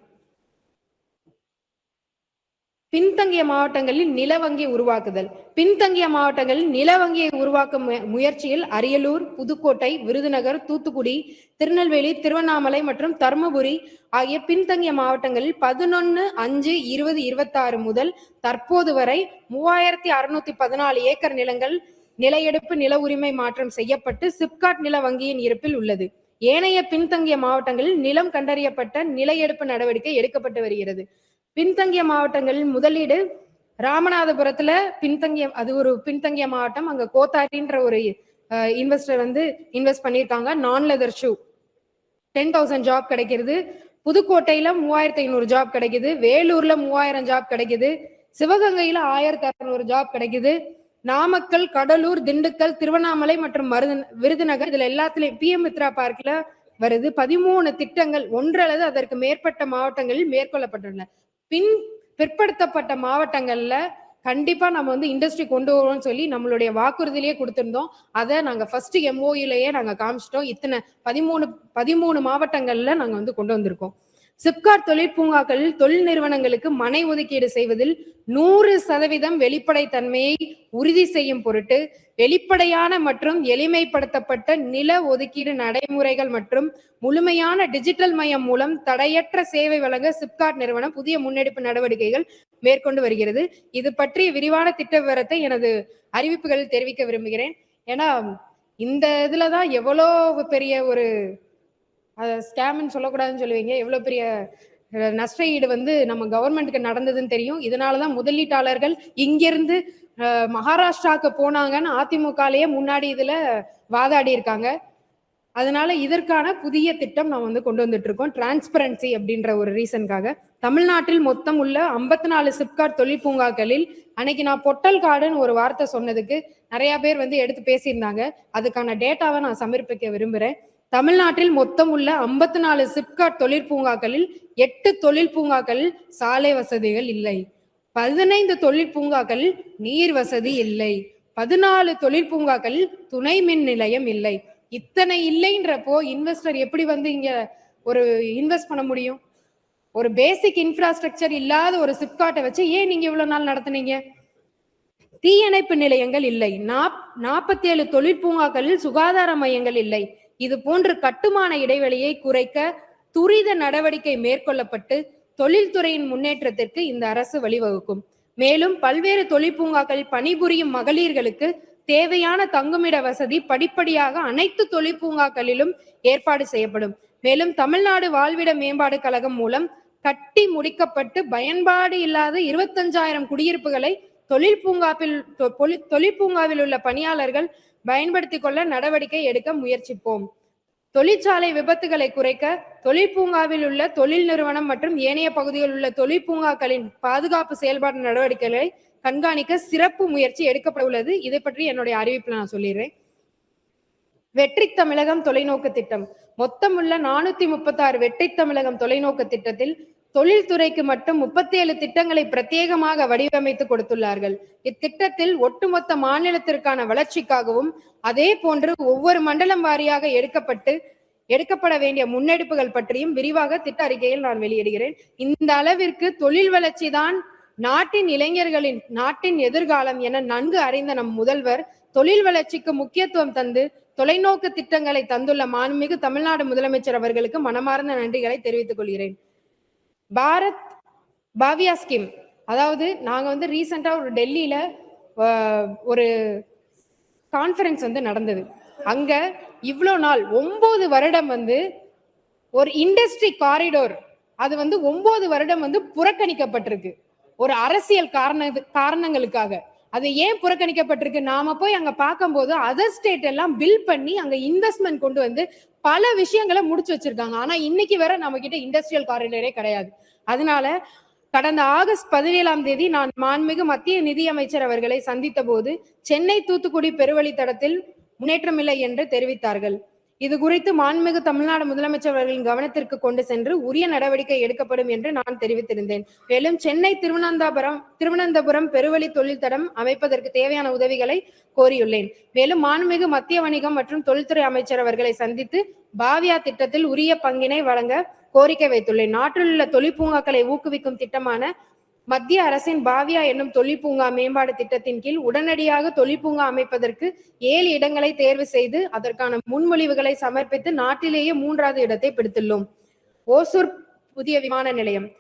பின்தங்கிய மாவட்டங்களில் நில வங்கி உருவாக்குதல். பின்தங்கிய மாவட்டங்களில் நில வங்கியை உருவாக்கும் முயற்சியில் அரியலூர், புதுக்கோட்டை, விருதுநகர், தூத்துக்குடி, திருநெல்வேலி, திருவண்ணாமலை மற்றும் தர்மபுரி ஆகிய பின்தங்கிய மாவட்டங்களில் 11/5/2026 முதல் தற்போது வரை 3,614 ஏக்கர் நிலங்கள் நிலையெடுப்பு நில உரிமை மாற்றம் செய்யப்பட்டு சிப்காட் நில வங்கியின் இருப்பில் உள்ளது. ஏனைய பின்தங்கிய மாவட்டங்களில் நிலம் கண்டறியப்பட்ட நிலையெடுப்பு நடவடிக்கை எடுக்கப்பட்டு வருகிறது. பின்தங்கிய மாவட்டங்களில் முதலீடு ராமநாதபுரத்துல ஒரு பின்தங்கிய மாவட்டம். அங்க கோத்தாரின்ற ஒரு இன்வெஸ்டர் இன்வெஸ்ட் பண்ணியிருக்காங்க. நான் லெதர் ஷூ 10,000 ஜாப் கிடைக்கிறது. புதுக்கோட்டையில 3,500 ஜாப் கிடைக்குது. வேலூர்ல 3,000 ஜாப் கிடைக்குது. சிவகங்கையில 1,600 ஜாப் கிடைக்குது. நாமக்கல், கடலூர், திண்டுக்கல், திருவண்ணாமலை மற்றும் விருதுநகர் இதுல எல்லாத்துலயும் PM மித்ரா பார்க்ல வருது. 13 திட்டங்கள் 1 அல்லது அதற்கு மேற்பட்ட மாவட்டங்களில் மேற்கொள்ளப்பட்டுள்ளன. பிற்படுத்தப்பட்ட மாவட்டங்கள்ல கண்டிப்பா நம்ம இண்டஸ்ட்ரி கொண்டு வருவோம்னு சொல்லி நம்மளுடைய வாக்குறுதியிலேயே கொடுத்திருந்தோம். அதை நாங்க ஃபர்ஸ்ட் MOUலயே நாங்க காமிச்சிட்டோம். இத்தனை 13 மாவட்டங்கள்ல நாங்க கொண்டு வந்திருக்கோம். சிப்காட் தொழிற்பூங்காக்களில் தொழில் நிறுவனங்களுக்கு மனை ஒதுக்கீடு செய்வதில் 100% வெளிப்படைத்தன்மையை உறுதி செய்யும் பொருட்டு வெளிப்படையான மற்றும் எளிமைப்படுத்தப்பட்ட நில ஒதுக்கீடு நடைமுறைகள் மற்றும் முழுமையான டிஜிட்டல் மயம் மூலம் தடையற்ற சேவை வழங்க சிப்காட் நிறுவனம் புதிய முன்னெடுப்பு நடவடிக்கைகள் மேற்கொண்டு வருகிறது. இது பற்றிய விரிவான திட்ட விவரத்தை எனது அறிவிப்புகளில் தெரிவிக்க விரும்புகிறேன். ஏன்னா இந்த இதுலதான் எவ்வளவு பெரிய ஒரு ஸ்கேம்னு சொல்லக்கூடாதுன்னு சொல்லுவீங்க, எவ்வளவு பெரிய நஷ்ட ஈடு நம்ம கவர்மெண்ட்டுக்கு நடந்ததுன்னு தெரியும். இதனாலதான் முதலீட்டாளர்கள் இங்கிருந்து மகாராஷ்டிராவுக்கு போனாங்கன்னு அதிமுகலயே முன்னாடி இதுல வாதாடி இருக்காங்க. அதனால இதற்கான புதிய திட்டம் நான் கொண்டு வந்துட்டு இருக்கோம். டிரான்ஸ்பரன்சி அப்படின்ற ஒரு ரீசனுக்காக தமிழ்நாட்டில் மொத்தம் உள்ள 54 சிப்காட் தொழில் பூங்காக்களில் அன்னைக்கு நான் பொட்டல் காடுன்னு ஒரு வார்த்தை சொன்னதுக்கு நிறைய பேர் எடுத்து பேசியிருந்தாங்க. அதுக்கான டேட்டாவை நான் சமர்ப்பிக்க விரும்புறேன். தமிழ்நாட்டில் மொத்தம் உள்ள 54 சிப்காட் தொழில் பூங்காக்களில் 8 தொழில் பூங்காக்களில் சாலை வசதிகள் இல்லை. 15 தொழில் பூங்காக்களில் நீர் வசதி இல்லை. 14 தொழில் பூங்காக்களில் துணை மின் நிலையம் இல்லை. இத்தனை இல்லைன்றப்போ இன்வெஸ்டர் எப்படி இங்க ஒரு இன்வெஸ்ட் பண்ண முடியும்? ஒரு பேசிக் இன்ஃப்ராஸ்ட்ரக்சர் இல்லாத ஒரு சிப்காட்டை வச்சு ஏன் நீங்க இவ்வளவு நாள் நடத்துனீங்க? தீயணைப்பு நிலையங்கள் இல்லை. 47 தொழில் பூங்காக்களில் சுகாதார மையங்கள் இல்லை. இது போன்ற கட்டுமான இடைவெளியை குறைக்க துரித நடவடிக்கை மேற்கொள்ளப்பட்டு தொழில்துறையின் முன்னேற்றத்திற்கு இந்த அரசு வழிவகுக்கும். மேலும் பல்வேறு தொழிற்பூங்காக்களில் பணிபுரியும் மகளிர்களுக்கு தேவையான தங்குமிட வசதி படிப்படியாக அனைத்து தொழிற்பூங்காக்களிலும் ஏற்பாடு செய்யப்படும். மேலும் தமிழ்நாடு வாழ்விட மேம்பாடு கழகம் மூலம் கட்டி முடிக்கப்பட்டு பயன்பாடு இல்லாத 25,000 குடியிருப்புகளை தொழிற்பூங்காவில் உள்ள பணியாளர்கள் பயன்படுத்திக் கொள்ள நடவடிக்கை எடுக்க முயற்சிப்போம். தொழிற்சாலை விபத்துகளை குறைக்க தொழிற்பூங்காவில் உள்ள தொழில் நிறுவனம் மற்றும் ஏனைய பகுதிகளில் உள்ள தொழிற்பூங்காக்களின் பாதுகாப்பு செயல்பாடு நடவடிக்கைகளை கண்காணிக்க சிறப்பு முயற்சி எடுக்கப்பட உள்ளது. இதை பற்றி என்னுடைய அறிவிப்புல நான் சொல்லிடுறேன். வெற்றி தமிழகம் தொலைநோக்கு திட்டம். மொத்தமுள்ள 436 வெற்றி தமிழகம் தொலைநோக்கு திட்டத்தில் தொழில்துறைக்கு மட்டும் 37 திட்டங்களை பிரத்யேகமாக வடிவமைத்து கொடுத்துள்ளார்கள். இத்திட்டத்தில் ஒட்டுமொத்த மாநிலத்திற்கான வளர்ச்சிக்காகவும் அதே போன்று ஒவ்வொரு மண்டலம் வாரியாக எடுக்கப்பட வேண்டிய முன்னெடுப்புகள் பற்றியும் விரிவாக திட்ட அறிக்கையில் நான் வெளியிடுகிறேன். இந்த அளவிற்கு தொழில் வளர்ச்சி தான் நாட்டின் இளைஞர்களின் நாட்டின் எதிர்காலம் என நன்கு அறிந்த நம் முதல்வர் தொழில் வளர்ச்சிக்கு முக்கியத்துவம் தந்து தொலைநோக்கு திட்டங்களை தந்துள்ள மாண்புமிகு தமிழ்நாடு முதலமைச்சர் அவர்களுக்கு மனமார்ந்த நன்றிகளை தெரிவித்துக் கொள்கிறேன். பாரத் பாவியா ஸ்கீம், அதாவது நாங்க ரீசெண்டா ஒரு டெல்லியில ஒரு கான்ஃபரன்ஸ் நடந்தது. அங்க இவ்வளோ நாள் 9 வருடம் ஒரு இண்டஸ்ட்ரி காரிடோர் அது 9 வருடம் புறக்கணிக்கப்பட்டிருக்கு. ஒரு அரசியல் காரணங்களுக்காக அது ஏன் புறக்கணிக்கப்பட்டிருக்கு? நாம போய் அங்க பார்க்கும்போது அதர் ஸ்டேட் எல்லாம் பில் பண்ணி அங்க இன்வெஸ்ட்மெண்ட் கொண்டு பல விஷயங்களை முடிச்சு வச்சிருக்காங்க. ஆனா இன்னைக்கு வரை நம்ம கிட்ட இண்டஸ்ட்ரியல் காரிடரே கிடையாது. அதனால கடந்த ஆகஸ்ட் 17ஆம் தேதி நான் மாண்புமிகு மத்திய நிதியமைச்சர் அவர்களை சந்தித்த போது சென்னை தூத்துக்குடி பெருவழித்தடத்தில் முன்னேற்றமில்லை என்று தெரிவித்தார்கள். இது குறித்து மாண்புமிகு தமிழ்நாடு முதலமைச்சர் அவர்களின் கவனத்திற்கு கொண்டு சென்று உரிய நடவடிக்கை எடுக்கப்படும் என்று நான் தெரிவித்திருந்தேன். மேலும் சென்னை திருவனந்தபுரம் பெருவழி தொழில்தடம் அமைப்பதற்கு தேவையான உதவிகளை கோரியுள்ளேன். மேலும் மாண்புமிகு மத்திய வணிகம் மற்றும் தொழில்துறை அமைச்சர் அவர்களை சந்தித்து பாவியா திட்டத்தில் உரிய பங்கினை வழங்க கோரிக்கை வைத்துள்ளேன். நாட்டில் உள்ள தொழிற்பூங்காக்களை ஊக்குவிக்கும் திட்டமான மத்திய அரசின் பாவியா என்னும் தொழிற்பூங்கா மேம்பாடு திட்டத்தின் கீழ் உடனடியாக தொழிற்பூங்கா அமைப்பதற்கு 7 இடங்களை தேர்வு செய்து அதற்கான முன்மொழிவுகளை சமர்ப்பித்து நாட்டிலேயே 3வது இடத்தை பிடித்துள்ளோம். ஓசூர் புதிய விமான நிலையம்.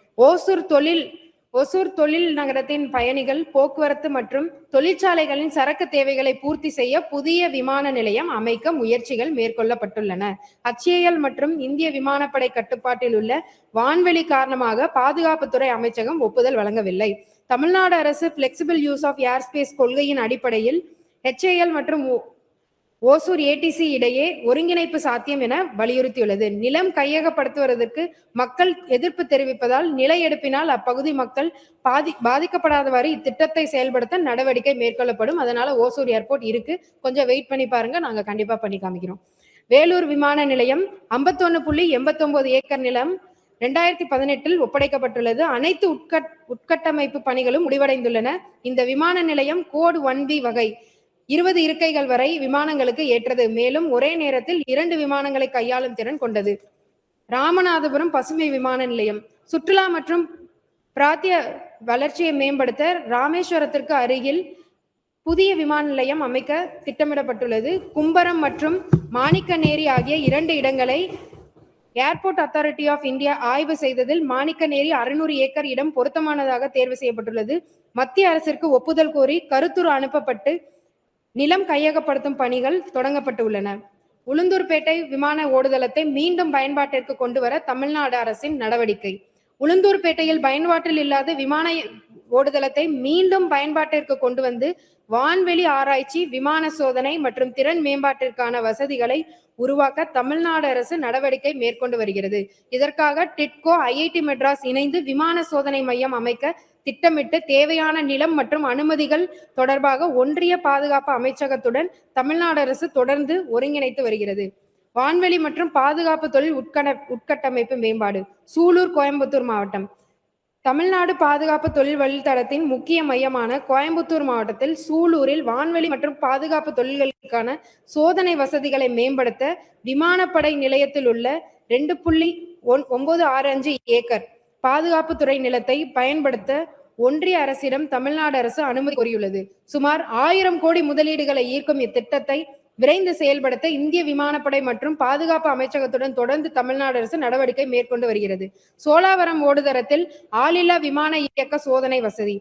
ஓசூர் தொழில் நகரத்தின் பயணிகள் போக்குவரத்து மற்றும் தொழிற்சாலைகளின் சரக்கு தேவைகளை பூர்த்தி செய்ய புதிய விமான நிலையம் அமைக்க முயற்சிகள் மேற்கொள்ளப்பட்டுள்ளன. HAL மற்றும் இந்திய விமானப்படை கட்டுப்பாட்டில் உள்ள வான்வெளி காரணமாக பாதுகாப்புத்துறை அமைச்சகம் ஒப்புதல் வழங்கவில்லை. தமிழ்நாடு அரசு பிளெக்சிபிள் யூஸ் ஆஃப் ஏர்ஸ்பேஸ் கொள்கையின் அடிப்படையில் HAL மற்றும் ஓசூர் ATC இடையே ஒருங்கிணைப்பு சாத்தியம் என வலியுறுத்தியுள்ளது. நிலம் கையகப்படுத்துவதற்கு மக்கள் எதிர்ப்பு தெரிவிப்பதால் நில எடுப்பினால் அப்பகுதி மக்கள் பாதிக்கப்படாதவாறு இத்திட்டத்தை செயல்படுத்த நடவடிக்கை மேற்கொள்ளப்படும். அதனால ஓசூர் ஏர்போர்ட் இருக்கு, கொஞ்சம் வெயிட் பண்ணி பாருங்க, நாங்க கண்டிப்பா பண்ணி காமிக்கிறோம். வேலூர் விமான நிலையம் 51.89 ஏக்கர் நிலம் 2018 ஒப்படைக்கப்பட்டுள்ளது. அனைத்து உட்கட்டமைப்பு பணிகளும் முடிவடைந்துள்ளன. இந்த விமான நிலையம் கோட் 1B வகை 20 இருக்கைகள் வரை விமானங்களுக்கு ஏற்றது. மேலும் ஒரே நேரத்தில் 2 விமானங்களை கையாளும் திறன் கொண்டது. ராமநாதபுரம் பசுமை விமான நிலையம். சுற்றுலா மற்றும் பிராந்திய வளர்ச்சியை மேம்படுத்த ராமேஸ்வரத்திற்கு அருகில் புதிய விமான நிலையம் அமைக்க திட்டமிடப்பட்டுள்ளது. கும்பரம் மற்றும் மாணிக்கநேரி ஆகிய 2 இடங்களை ஏர்போர்ட் அத்தாரிட்டி ஆஃப் இந்தியா ஆய்வு செய்ததில் மாணிக்கநேரி 600 ஏக்கர் இடம் பொருத்தமானதாக தேர்வு செய்யப்பட்டுள்ளது. மத்திய அரசிற்கு ஒப்புதல் கோரி கருத்துரு அனுப்பப்பட்டு நிலம் கையகப்படுத்தும் பணிகள் தொடங்கப்பட்டுள்ளன. உளுந்தூர்பேட்டை விமான ஓடுதளத்தை மீண்டும் பயன்பாட்டிற்கு கொண்டு வர தமிழ்நாடு அரசின் நடவடிக்கை. உளுந்தூர்பேட்டையில் பயன்பாட்டில் இல்லாத விமான ஓடுதளத்தை மீண்டும் பயன்பாட்டிற்கு கொண்டு வந்து வான்வெளி ஆராய்ச்சி, விமான சோதனை மற்றும் திறன் மேம்பாட்டிற்கான வசதிகளை உருவாக்க தமிழ்நாடு அரசு நடவடிக்கை மேற்கொண்டு வருகிறது. இதற்காக டிட்கோ, IIT மெட்ராஸ் இணைந்து விமான சோதனை மையம் அமைக்க திட்டமிட்டு தேவையான நிலம் மற்றும் அனுமதிகள் தொடர்பாக ஒன்றிய பாதுகாப்பு அமைச்சகத்துடன் தமிழ்நாடு அரசு தொடர்ந்து ஒருங்கிணைத்து வருகிறது. வான்வெளி மற்றும் பாதுகாப்பு தொழில் உட்கட்டமைப்பு மேம்பாடு. சூலூர், கோயம்புத்தூர் மாவட்டம். தமிழ்நாடு பாதுகாப்பு தொழில் வழித்தடத்தின் முக்கிய மையமான கோயம்புத்தூர் மாவட்டத்தில் சூலூரில் வான்வெளி மற்றும் பாதுகாப்பு தொழில்களுக்கான சோதனை வசதிகளை மேம்படுத்த விமானப்படை நிலையத்தில் உள்ள 2.965 ஏக்கர் பாதுகாப்புத்துறை நிலத்தை பயன்படுத்த ஒன்றிய அரசிடம் தமிழ்நாடு அரசு அனுமதி கோரியுள்ளது. சுமார் 1000 கோடி முதலீடுகளை ஈர்க்கும் இத்திட்டத்தை விரைந்து செயல்படுத்த இந்திய விமானப்படை மற்றும் பாதுகாப்பு அமைச்சகத்துடன் தொடர்ந்து தமிழ்நாடு அரசு நடவடிக்கை மேற்கொண்டு வருகிறது. சோழாவரம் ஓடுதளத்தில் ஆளில்லா விமான இயக்க சோதனை வசதி.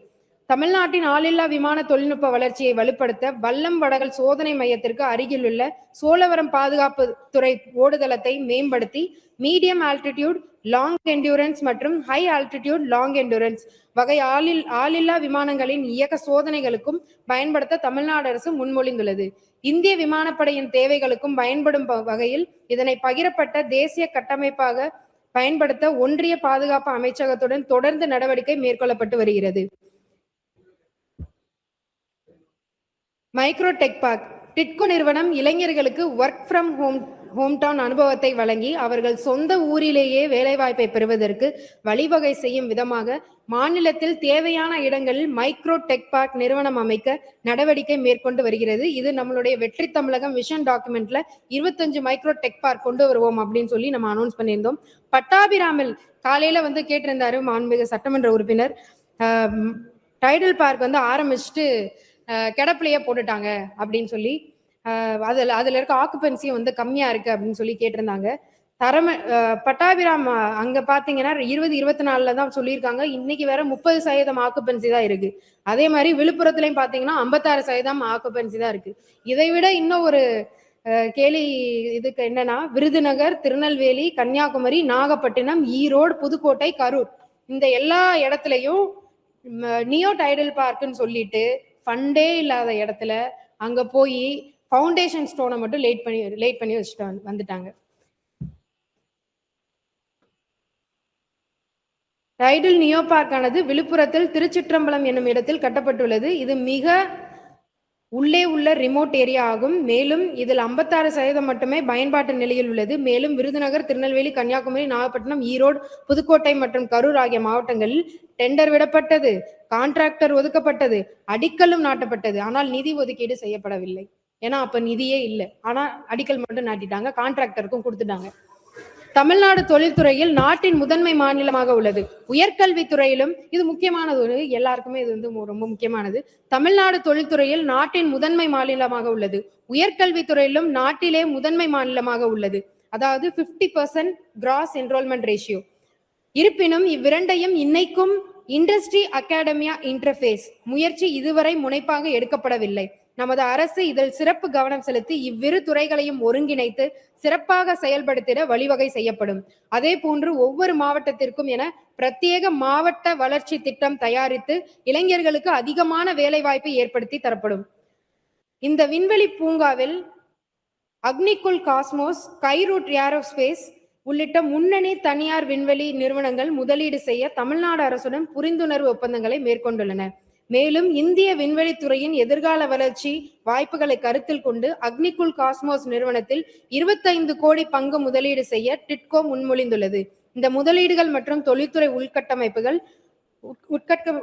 தமிழ்நாட்டின் ஆளில்லா விமான தொழில்நுட்ப வளர்ச்சியை வலுப்படுத்த வல்லம் வடகல் சோதனை மையத்திற்கு அருகிலுள்ள சோழவரம் பாதுகாப்பு துறை ஓடுதளத்தை மேம்படுத்தி மீடியம் ஆல்டிடியூட் லாங் என்டூரன்ஸ் மற்றும் ஹை ஆல்டிடியூட் லாங் என்டூரன்ஸ் வகை ஆளில்லா விமானங்களின் இயக்க சோதனைகளுக்கும் பயன்படுத்த தமிழ்நாடு அரசு முன்மொழிந்துள்ளது. இந்திய விமானப்படையின் தேவைகளுக்கும் பயன்படும் வகையில் இதனை பகிரப்பட்ட தேசிய கட்டமைப்பாக பயன்படுத்த ஒன்றிய பாதுகாப்பு அமைச்சகத்துடன் தொடர்ந்து நடவடிக்கை மேற்கொள்ளப்பட்டு வருகிறது. Micro tech park. டிட்கோ நிறுவனம் இளைஞர்களுக்கு ஒர்க் ஃப்ரம் ஹோம் டவுன் அனுபவத்தை வழங்கி அவர்கள் சொந்த ஊரிலேயே வேலைவாய்ப்பை பெறுவதற்கு வழிவகை செய்யும் விதமாக மாநிலத்தில் தேவையான இடங்களில் மைக்ரோ டெக் பார்க் நிறுவனம் அமைக்க நடவடிக்கை மேற்கொண்டு வருகிறது. இது நம்மளுடைய வெற்றி தமிழகம் விஷன் டாக்குமெண்ட்ல 25 மைக்ரோ டெக் பார்க் கொண்டு வருவோம் அப்படின்னு சொல்லி நம்ம அனௌன்ஸ் பண்ணியிருந்தோம். பட்டாபிராமில் காலையில கேட்டிருந்தாரு மாண்புமிகு சட்டமன்ற உறுப்பினர், டைடல் பார்க் ஆரம்பிச்சுட்டு கிடப்பிலேயே போட்டுட்டாங்க அப்படின்னு சொல்லி, அதுல இருக்க ஆக்குபென்சியும் கம்மியா இருக்கு அப்படின்னு சொல்லி கேட்டிருந்தாங்க. பட்டாபிராம் அங்க பாத்தீங்கன்னா 2024 தான் சொல்லியிருக்காங்க. இன்னைக்கு வேற 30% ஆக்குபென்சி தான் இருக்கு. அதே மாதிரி விழுப்புரத்துலயும் பாத்தீங்கன்னா 56% ஆக்குபென்சி தான் இருக்கு. இதை விட இன்னும் ஒரு கேலி இதுக்கு என்னன்னா, விருதுநகர், திருநெல்வேலி, கன்னியாகுமரி, நாகப்பட்டினம், ஈரோடு, புதுக்கோட்டை, கரூர் இந்த எல்லா இடத்துலயும் நியோ டைடல் பார்க்குன்னு சொல்லிட்டு ஃபண்டே இல்லாத இடத்துல அங்க போய் ஃபவுண்டேஷன் ஸ்டோனை மட்டும் லேட் பண்ணி வச்சுட்டு வந்துட்டாங்க. டைடல் நியோ பார்க் ஆனது விழுப்புரத்தில் திருச்சிற்றம்பலம் என்னும் இடத்தில் கட்டப்பட்டுள்ளது. இது மிக உள்ளே உள்ள ரிமோட் ஏரியா ஆகும். மேலும் இதில் 56% மட்டுமே பயன்பாட்டு நிலையில் உள்ளது. மேலும் விருதுநகர், திருநெல்வேலி, கன்னியாகுமரி, நாகப்பட்டினம், ஈரோடு, புதுக்கோட்டை மற்றும் கரூர் ஆகிய மாவட்டங்களில் டெண்டர் விடப்பட்டது, கான்ட்ராக்டர் ஒதுக்கப்பட்டது, அடிக்கல்லும் நாட்டப்பட்டது. ஆனால் நிதி ஒதுக்கீடு செய்யப்படவில்லை. ஏன்னா அப்ப நிதியே இல்லை. ஆனா அடிக்கல் மட்டும் நாட்டிட்டாங்க, கான்ட்ராக்டருக்கும் கொடுத்துட்டாங்க. தமிழ்நாடு தொழில்துறையில் நாட்டின் முதன்மை மாநிலமாக உள்ளது. உயர்கல்வித்துறையிலும் இது முக்கியமானது, எல்லாருக்குமே இது ரொம்ப முக்கியமானது. தமிழ்நாடு தொழில்துறையில் நாட்டின் முதன்மை மாநிலமாக உள்ளது. உயர்கல்வித்துறையிலும் நாட்டிலே முதன்மை மாநிலமாக உள்ளது. அதாவது 50% கிராஸ் என்ரோல்மெண்ட் ரேஷியோ. இருப்பினும் இவ்விரண்டையும் இன்னைக்கும் இண்டஸ்ட்ரி அகாடமியா இன்டர்ஃபேஸ் முயற்சி இதுவரை முனைப்பாக எடுக்கப்படவில்லை. நமது அரசு இதில் சிறப்பு கவனம் செலுத்தி இவ்விரு துறைகளையும் ஒருங்கிணைத்து சிறப்பாக செயல்படுத்திட வழிவகை செய்யப்படும். அதே போன்று ஒவ்வொரு மாவட்டத்திற்கும் என பிரத்யேக மாவட்ட வளர்ச்சி திட்டம் தயாரித்து இளைஞர்களுக்கு அதிகமான வேலை வாய்ப்பை ஏற்படுத்தி தரப்படும். இந்த விண்வெளி பூங்காவில் அக்னிகுல் காஸ்மோஸ், கைரூட் ஏரோஸ்பேஸ் உள்ளிட்ட முன்னணி தனியார் விண்வெளி நிறுவனங்கள் முதலீடு செய்ய தமிழ்நாடு அரசுடன் புரிந்துணர்வு ஒப்பந்தங்களை மேற்கொண்டுள்ளன. மேலும் இந்திய விண்வெளித்துறையின் எதிர்கால வளர்ச்சி வாய்ப்புகளை கருத்தில் கொண்டு அக்னிகுல் காஸ்மோஸ் நிறுவனத்தில் 25 கோடி பங்கு முதலீடு செய்ய டிட்கோ முன்மொழிந்துள்ளது. இந்த முதலீடுகள் மற்றும் தொழில்துறை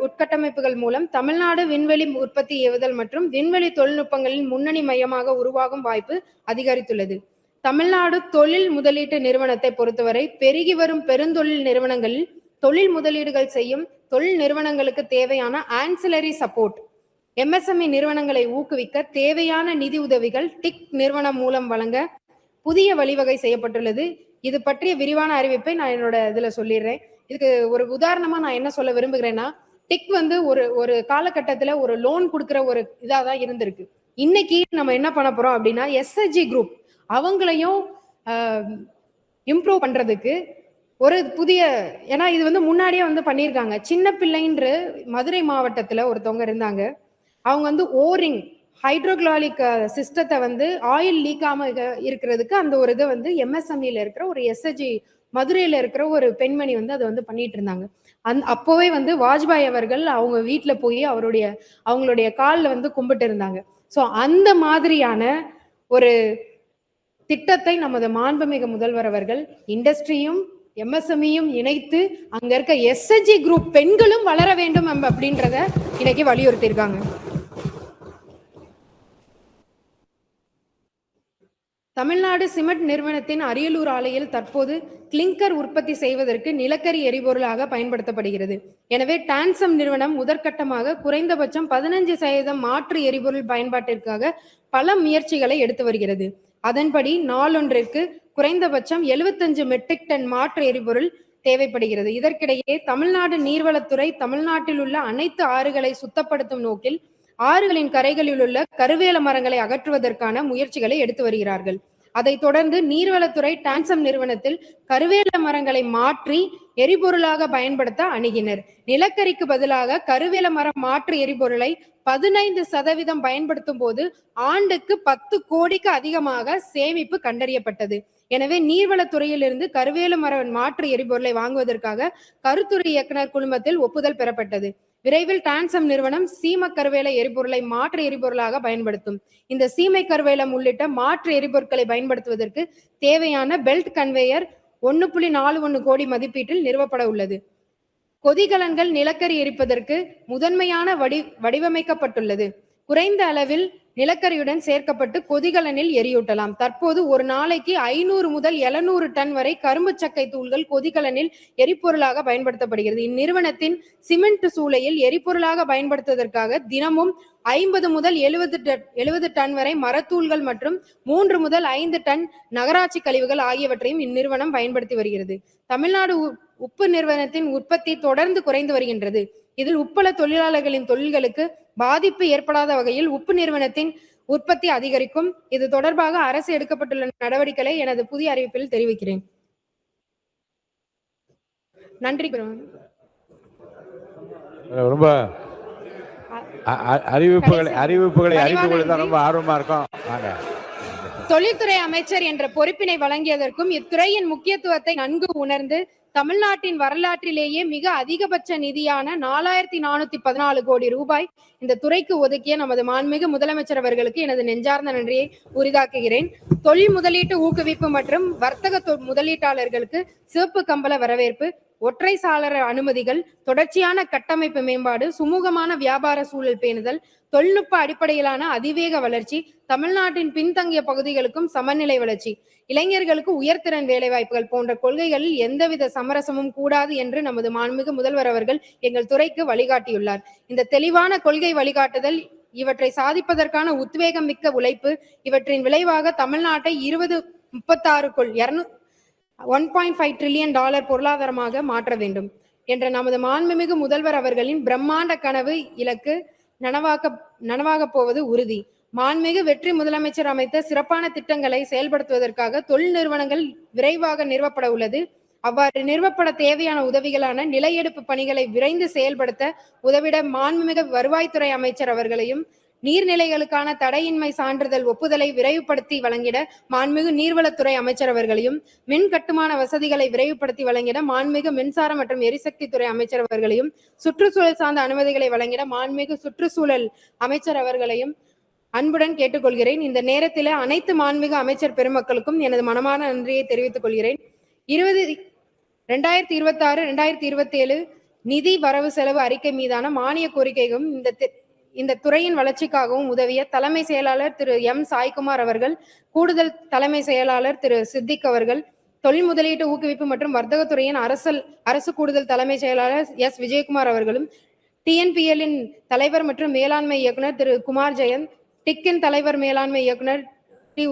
உட்கட்டமைப்புகள் மூலம் தமிழ்நாடு விண்வெளி உற்பத்தி ஏவுதல் மற்றும் விண்வெளி தொழில்நுட்பங்களின் முன்னணி மையமாக உருவாகும் வாய்ப்பு அதிகரித்துள்ளது. தமிழ்நாடு தொழில் முதலீட்டு நிறுவனத்தை பொறுத்தவரை பெருகி வரும் பெருந்தொழில் நிறுவனங்களில் தொழில் முதலீடுகள் செய்யும் தொழில் நிறுவனங்களுக்கு தேவையான ஆன்சிலரி சப்போர்ட், MSME நிறுவனங்களை ஊக்குவிக்க தேவையான நிதி உதவிகள் டிக் நிறுவனம் மூலம் வழங்க புதிய வழிவகை செய்யப்பட்டுள்ளது. இது பற்றிய விரிவான அறிவிப்பை நான் என்னோட இதுல சொல்லிடுறேன். இதுக்கு ஒரு உதாரணமா நான் என்ன சொல்ல விரும்புகிறேன்னா, டிக் ஒரு காலகட்டத்துல ஒரு லோன் கொடுக்குற ஒரு இதாதான் இருந்திருக்கு. இன்னைக்கு நம்ம என்ன பண்ண போறோம் அப்படின்னா, SHG குரூப் அவங்களையும் இம்ப்ரூவ் பண்றதுக்கு ஒரு புதிய, ஏன்னா இது முன்னாடியே பண்ணியிருக்காங்க. சின்ன பிள்ளைன்ற மதுரை மாவட்டத்துல ஒருத்தவங்க இருந்தாங்க. அவங்க ஓரிங் ஹைட்ரோக்ளாலிக் சிஸ்டத்தை ஆயில் லீக்காம இருக்கிறதுக்கு அந்த ஒரு இதை MSMEல இருக்கிற ஒரு SHG மதுரையில இருக்கிற ஒரு பெண்மணி அதை பண்ணிட்டு இருந்தாங்க. அப்போவே வாஜ்பாய் அவர்கள் அவங்க வீட்டுல போய் அவங்களுடைய காலில் கும்பிட்டு இருந்தாங்க. ஸோ அந்த மாதிரியான ஒரு திட்டத்தை நமது மாண்புமிகு முதல்வர் அவர்கள் இண்டஸ்ட்ரியும் MSMEயும் இணைத்து அங்க இருக்க SHG குரூப் பெண்களும் வளர வேண்டும் அப்படின்றத இன்னைக்கு வலியுறுத்தியிருக்காங்க. தமிழ்நாடு சிமெண்ட் நிறுவனத்தின் அரியலூர் ஆலையில் தற்போது கிளிங்கர் உற்பத்தி செய்வதற்கு நிலக்கரி எரிபொருளாக பயன்படுத்தப்படுகிறது. எனவே டான்சம் நிறுவனம் முதற்கட்டமாக குறைந்தபட்சம் 15% மாற்று எரிபொருள் பயன்பாட்டிற்காக பல முயற்சிகளை எடுத்து வருகிறது. அதன்படி நாளொன்றிற்கு குறைந்தபட்சம் 75 மெட்ரிக் டன் மாற்று எரிபொருள் தேவைப்படுகிறது. இதற்கிடையே தமிழ்நாடு நீர்வளத்துறை தமிழ்நாட்டில் உள்ள அனைத்து ஆறுகளை சுத்தப்படுத்தும் நோக்கில் ஆறுகளின் கரைகளில் உள்ள கருவேல மரங்களை அகற்றுவதற்கான முயற்சிகளை எடுத்து வருகிறார்கள். அதைத் தொடர்ந்து நீர்வளத்துறை டான்சம் நிறுவனத்தில் கருவேல மரங்களை மாற்றி எரிபொருளாக பயன்படுத்த அணுகினர். நிலக்கரிக்கு பதிலாக கருவேல மரம் மாற்று எரிபொருளை 15% பயன்படுத்தும் போது ஆண்டுக்கு 10 கோடிக்கு அதிகமாக சேமிப்பு கண்டறியப்பட்டது. எனவே நீர்வளத்துறையிலிருந்து கருவேல மர மாற்று எரிபொருளை வாங்குவதற்காக கருத்துறை இயக்குனர் குழுமத்தில் ஒப்புதல் பெறப்பட்டது. விரைவில் டான்சம் நிறுவனம் சீம கருவேல எரிபொருளை மாற்று எரிபொருளாக பயன்படுத்தும். இந்த சீமை கருவேலம் உள்ளிட்ட மாற்று எரிபொருட்களை பயன்படுத்துவதற்கு தேவையான பெல்ட் கன்வேயர் 1.41 கோடி மதிப்பீட்டில் நிறுவப்பட உள்ளது. கொதிகலன்கள் நிலக்கரி எரிப்பதற்கு முதன்மையான வடிவமைக்கப்பட்டுள்ளது. குறைந்த அளவில் நிலக்கரியுடன் சேர்க்கப்பட்டு கொதிகலனில் எரியூட்டலாம். தற்போது ஒரு நாளைக்கு 500 முதல் 700 டன் வரை கரும்பு சக்கை தூள்கள் கொதிகலனில் எரிபொருளாக பயன்படுத்தப்படுகிறது. இந்நிறுவனத்தின் சிமெண்ட் சூளையில் எரிபொருளாக பயன்படுத்துவதற்காக தினமும் 50 முதல் 70 டன் வரை மரத்தூள்கள் மற்றும் 3 முதல் 5 டன் நகராட்சி கழிவுகள் ஆகியவற்றையும் இந்நிறுவனம் பயன்படுத்தி வருகிறது. தமிழ்நாடு உப்பு நிறுவனத்தின் உற்பத்தி தொடர்ந்து குறைந்து வருகின்றது. இதில் உப்பள தொழிலாளர்களின் தொழில்களுக்கு பாதிப்பு ஏற்படாத வகையில் உப்பு நிறுவனத்தின் உற்பத்தி அதிகரிக்கும். இது தொடர்பாக அரசு எடுக்கப்பட்டுள்ள நடவடிக்கைகளை எனது புதிய அறிவிப்பில் தெரிவிக்கிறேன். நன்றி. ரொம்ப அறிவிப்புகளை அறிந்து கொள்ள ரொம்ப ஆர்வமா இருக்கும். தொழில்துறை அமைச்சர் என்ற பொறுப்பினை வழங்கியதற்கும் இத்துறையின் முக்கியத்துவத்தை நன்கு உணர்ந்து தமிழ்நாட்டின் வரலாற்றிலேயே மிக அதிகபட்ச நிதியான 4414 கோடி ரூபாய் இந்த துறைக்கு ஒதுக்கிய நமது மாண்புமிகு முதலமைச்சர் அவர்களுக்கு எனது நெஞ்சார்ந்த நன்றியை உரிதாக்குகிறேன். தொழில் முதலீட்டு ஊக்குவிப்பு மற்றும் வர்த்தக முதலீட்டாளர்களுக்கு சிவப்பு கம்பள வரவேற்பு, ஒற்றை சாளர அனுமதிகள், தொடர்ச்சியான கட்டமைப்பு மேம்பாடு, சுமூகமான வியாபார சூழல் பேணுதல், தொழில்நுட்ப அடிப்படையிலான அதிவேக வளர்ச்சி, தமிழ்நாட்டின் பின்தங்கிய பகுதிகளுக்கும் சமநிலை வளர்ச்சி, இளைஞர்களுக்கு உயர்திறன் வேலைவாய்ப்புகள் போன்ற கொள்கைகளில் எந்தவித சமரசமும் கூடாது என்று நமது மாண்புமிகு முதல்வர் அவர்கள் எங்கள் துறைக்கு வழிகாட்டியுள்ளார். இந்த தெளிவான கொள்கை வழிகாட்டுதல், இவற்றை சாதிப்பதற்கான உத்வேகம் மிக்க உழைப்பு, இவற்றின் விளைவாக தமிழ்நாட்டை 2036க்குள் 1.5 டிரில்லியன் டாலர் பொருளாதாரமாக மாற்ற வேண்டும் என்ற நமது மாண்புமிகு முதல்வர் அவர்களின் பிரம்மாண்ட கனவு இலக்கு நனவாக போவது உறுதி. மாண்புமிகு வெற்றி முதலமைச்சர் அமைத்த சிறப்பான திட்டங்களை செயல்படுத்துவதற்காக தொழில் நிறுவனங்கள் விரைவாக நிறுவப்பட உள்ளது. அவ்வாறு நிறுவப்பட தேவையான உதவிகளான நிலையெடுப்பு பணிகளை விரைந்து செயல்படுத்த உதவிட மாண்புமிகு வருவாய்த்துறை அமைச்சர் அவர்களையும், நீர்நிலைகளுக்கான தடையின்மை சான்றிதழ் ஒப்புதலை விரைவுபடுத்தி வழங்கிட மாண்புமிகு நீர்வளத்துறை அமைச்சர் அவர்களையும், மின் கட்டுமான வசதிகளை விரைவுபடுத்தி வழங்கிட மாண்புமிகு மின்சார மற்றும் எரிசக்தி துறை அமைச்சர் அவர்களையும், சுற்றுச்சூழல் சார்ந்த அனுமதிகளை வழங்கிட மாண்புமிகு சுற்றுச்சூழல் அமைச்சர் அவர்களையும் அன்புடன் கேட்டுக்கொள்கிறேன். இந்த நேரத்தில் அனைத்து மாண்புமிகு அமைச்சர் பெருமக்களுக்கும் எனது மனமான நன்றியை தெரிவித்துக் கொள்கிறேன். 2026-2027 நிதி வரவு செலவு அறிக்கை மீதான மானிய கோரிக்கைகளும் இந்த துறையின் வளர்ச்சிக்காகவும் உதவிய தலைமை செயலாளர் திரு எம் சாய்குமார் அவர்கள், கூடுதல் தலைமை செயலாளர் திரு சித்திக் அவர்கள், தொழில் முதலீட்டு ஊக்குவிப்பு மற்றும் வர்த்தகத்துறையின் அரசு கூடுதல் தலைமை செயலாளர் எஸ் விஜயகுமார் அவர்களும், டிஎன்பிஎல்லின் தலைவர் மற்றும் மேலாண்மை இயக்குனர் திரு குமார் ஜெயந்த், டிக்கின் தலைவர் மேலாண்மை இயக்குனர் டி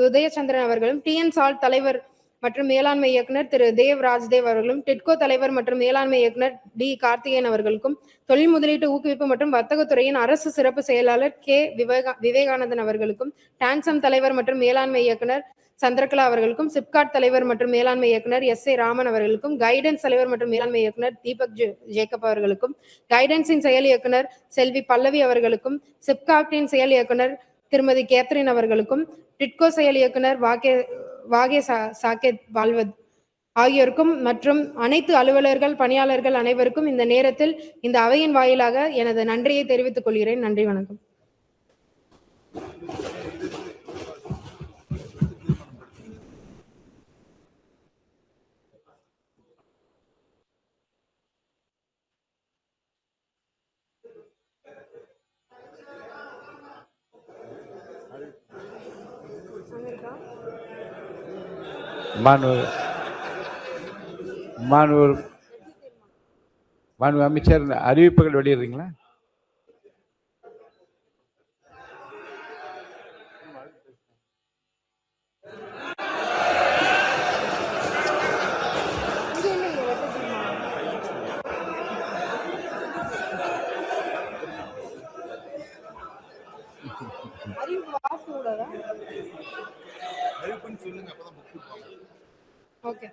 உதயச்சந்திரன் அவர்களும், டிஎன் சால்ட் தலைவர் மற்றும் மேலாண்மை இயக்குனர் திரு தேவ் ராஜ்தேவ் அவர்களும், டிட்கோ தலைவர் மற்றும் மேலாண்மை இயக்குனர் டி கார்த்திகேயன் அவர்களுக்கும், தொழில் முதலீட்டு ஊக்குவிப்பு மற்றும் வர்த்தகத்துறையின் அரசு சிறப்பு செயலாளர் கே விவேகானந்தன் அவர்களுக்கும், டான்சம் தலைவர் மற்றும் மேலாண்மை இயக்குனர் சந்திரகலா அவர்களுக்கும், சிப்காட் தலைவர் மற்றும் மேலாண்மை இயக்குனர் எஸ் ஏ ராமன் அவர்களுக்கும், கைடன்ஸ் தலைவர் மற்றும் மேலாண்மை இயக்குனர் தீபக் ஜேக்கப் அவர்களுக்கும், கைடன்ஸின் செயல் இயக்குனர் செல்வி பல்லவி அவர்களுக்கும், சிப்காட்டின் செயல் இயக்குனர் திருமதி கேத்ரின் அவர்களுக்கும், டிட்கோ செயல் இயக்குனர் வாகே சாகேத் பால்வத் ஆகியோருக்கும் மற்றும் அனைத்து அலுவலர்கள், பணியாளர்கள் அனைவருக்கும் இந்த நேரத்தில் இந்த அவையின் வாயிலாக எனது நன்றியை தெரிவித்துக் கொள்கிறேன். நன்றி, வணக்கம். அமெரிக்கா மாண்பு மாண்பு மாண்பு அமைச்சர், அறிவிப்புகள் வெளியிடுறீங்களா? ஓகே.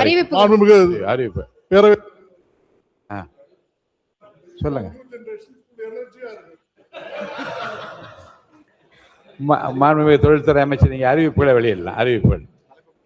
அறிவிப்பு அறிவிப்பு சொல்லுங்க. மாண்புமிகு தொழில்துறை அமைச்சர், நீங்க அறிவிப்புகளை வெளியிடலாம். அறிவிப்புகள்.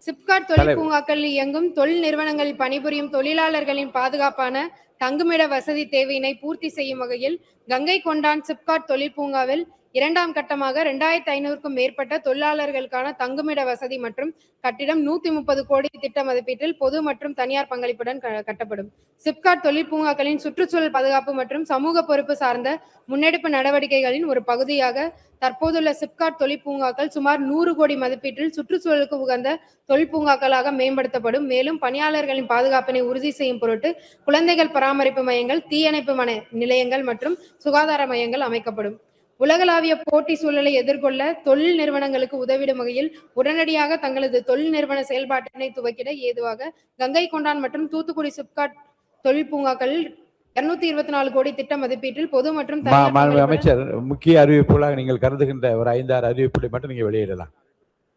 சிப்காட் தொழில் பூங்காக்களில் இயங்கும் தொழில் நிறுவனங்களில் பணிபுரியும் தொழிலாளர்களின் பாதுகாப்பான தங்குமிட வசதி தேவையினை பூர்த்தி செய்யும் வகையில் கங்கை கொண்டான் சிப்காட் தொழில் பூங்காவில் 2ஆம் கட்டமாக 2500க்கும் மேற்பட்ட தொழிலாளர்களுக்கான தங்குமிட வசதி மற்றும் கட்டிடம் 130 கோடி திட்ட மதிப்பீட்டில் பொது மற்றும் தனியார் பங்களிப்புடன் கட்டப்படும். சிப்காட் தொழில் பூங்காக்களின் சுற்றுச்சூழல் பாதுகாப்பு மற்றும் சமூக பொறுப்பு சார்ந்த முன்னெடுப்பு நடவடிக்கைகளின் ஒரு பகுதியாக தற்போதுள்ள சிப்காட் தொழில் பூங்காக்கள் சுமார் 100 கோடி மதிப்பீட்டில் சுற்றுச்சூழலுக்கு உகந்த தொழில் பூங்காக்களாக மேம்படுத்தப்படும். மேலும் பணியாளர்களின் பாதுகாப்பினை உறுதி செய்யும் பொருட்டு குழந்தைகள் பராமரிப்பு மையங்கள், தீயணைப்பு நிலையங்கள் மற்றும் சுகாதார மையங்கள் அமைக்கப்படும். உலகளாவிய போட்டி சூழலை எதிர்கொள்ள தொழில் நிறுவனங்களுக்கு உதவிடும் வகையில் உடனடியாக தங்களது தொழில் நிறுவன செயல்பாட்டினை துவக்கிட ஏதுவாக கங்கை கொண்டான் மற்றும் தூத்துக்குடி சிப்காட் தொழில் பூங்காக்களில் 224 கோடி திட்ட மதிப்பீட்டில் பொது மற்றும் அமைச்சர், முக்கிய அறிவிப்புகளாக நீங்கள் கருதுகின்ற ஒரு 5-6 அறிவிப்புகளை மட்டும் நீங்க வெளியிடலாம்.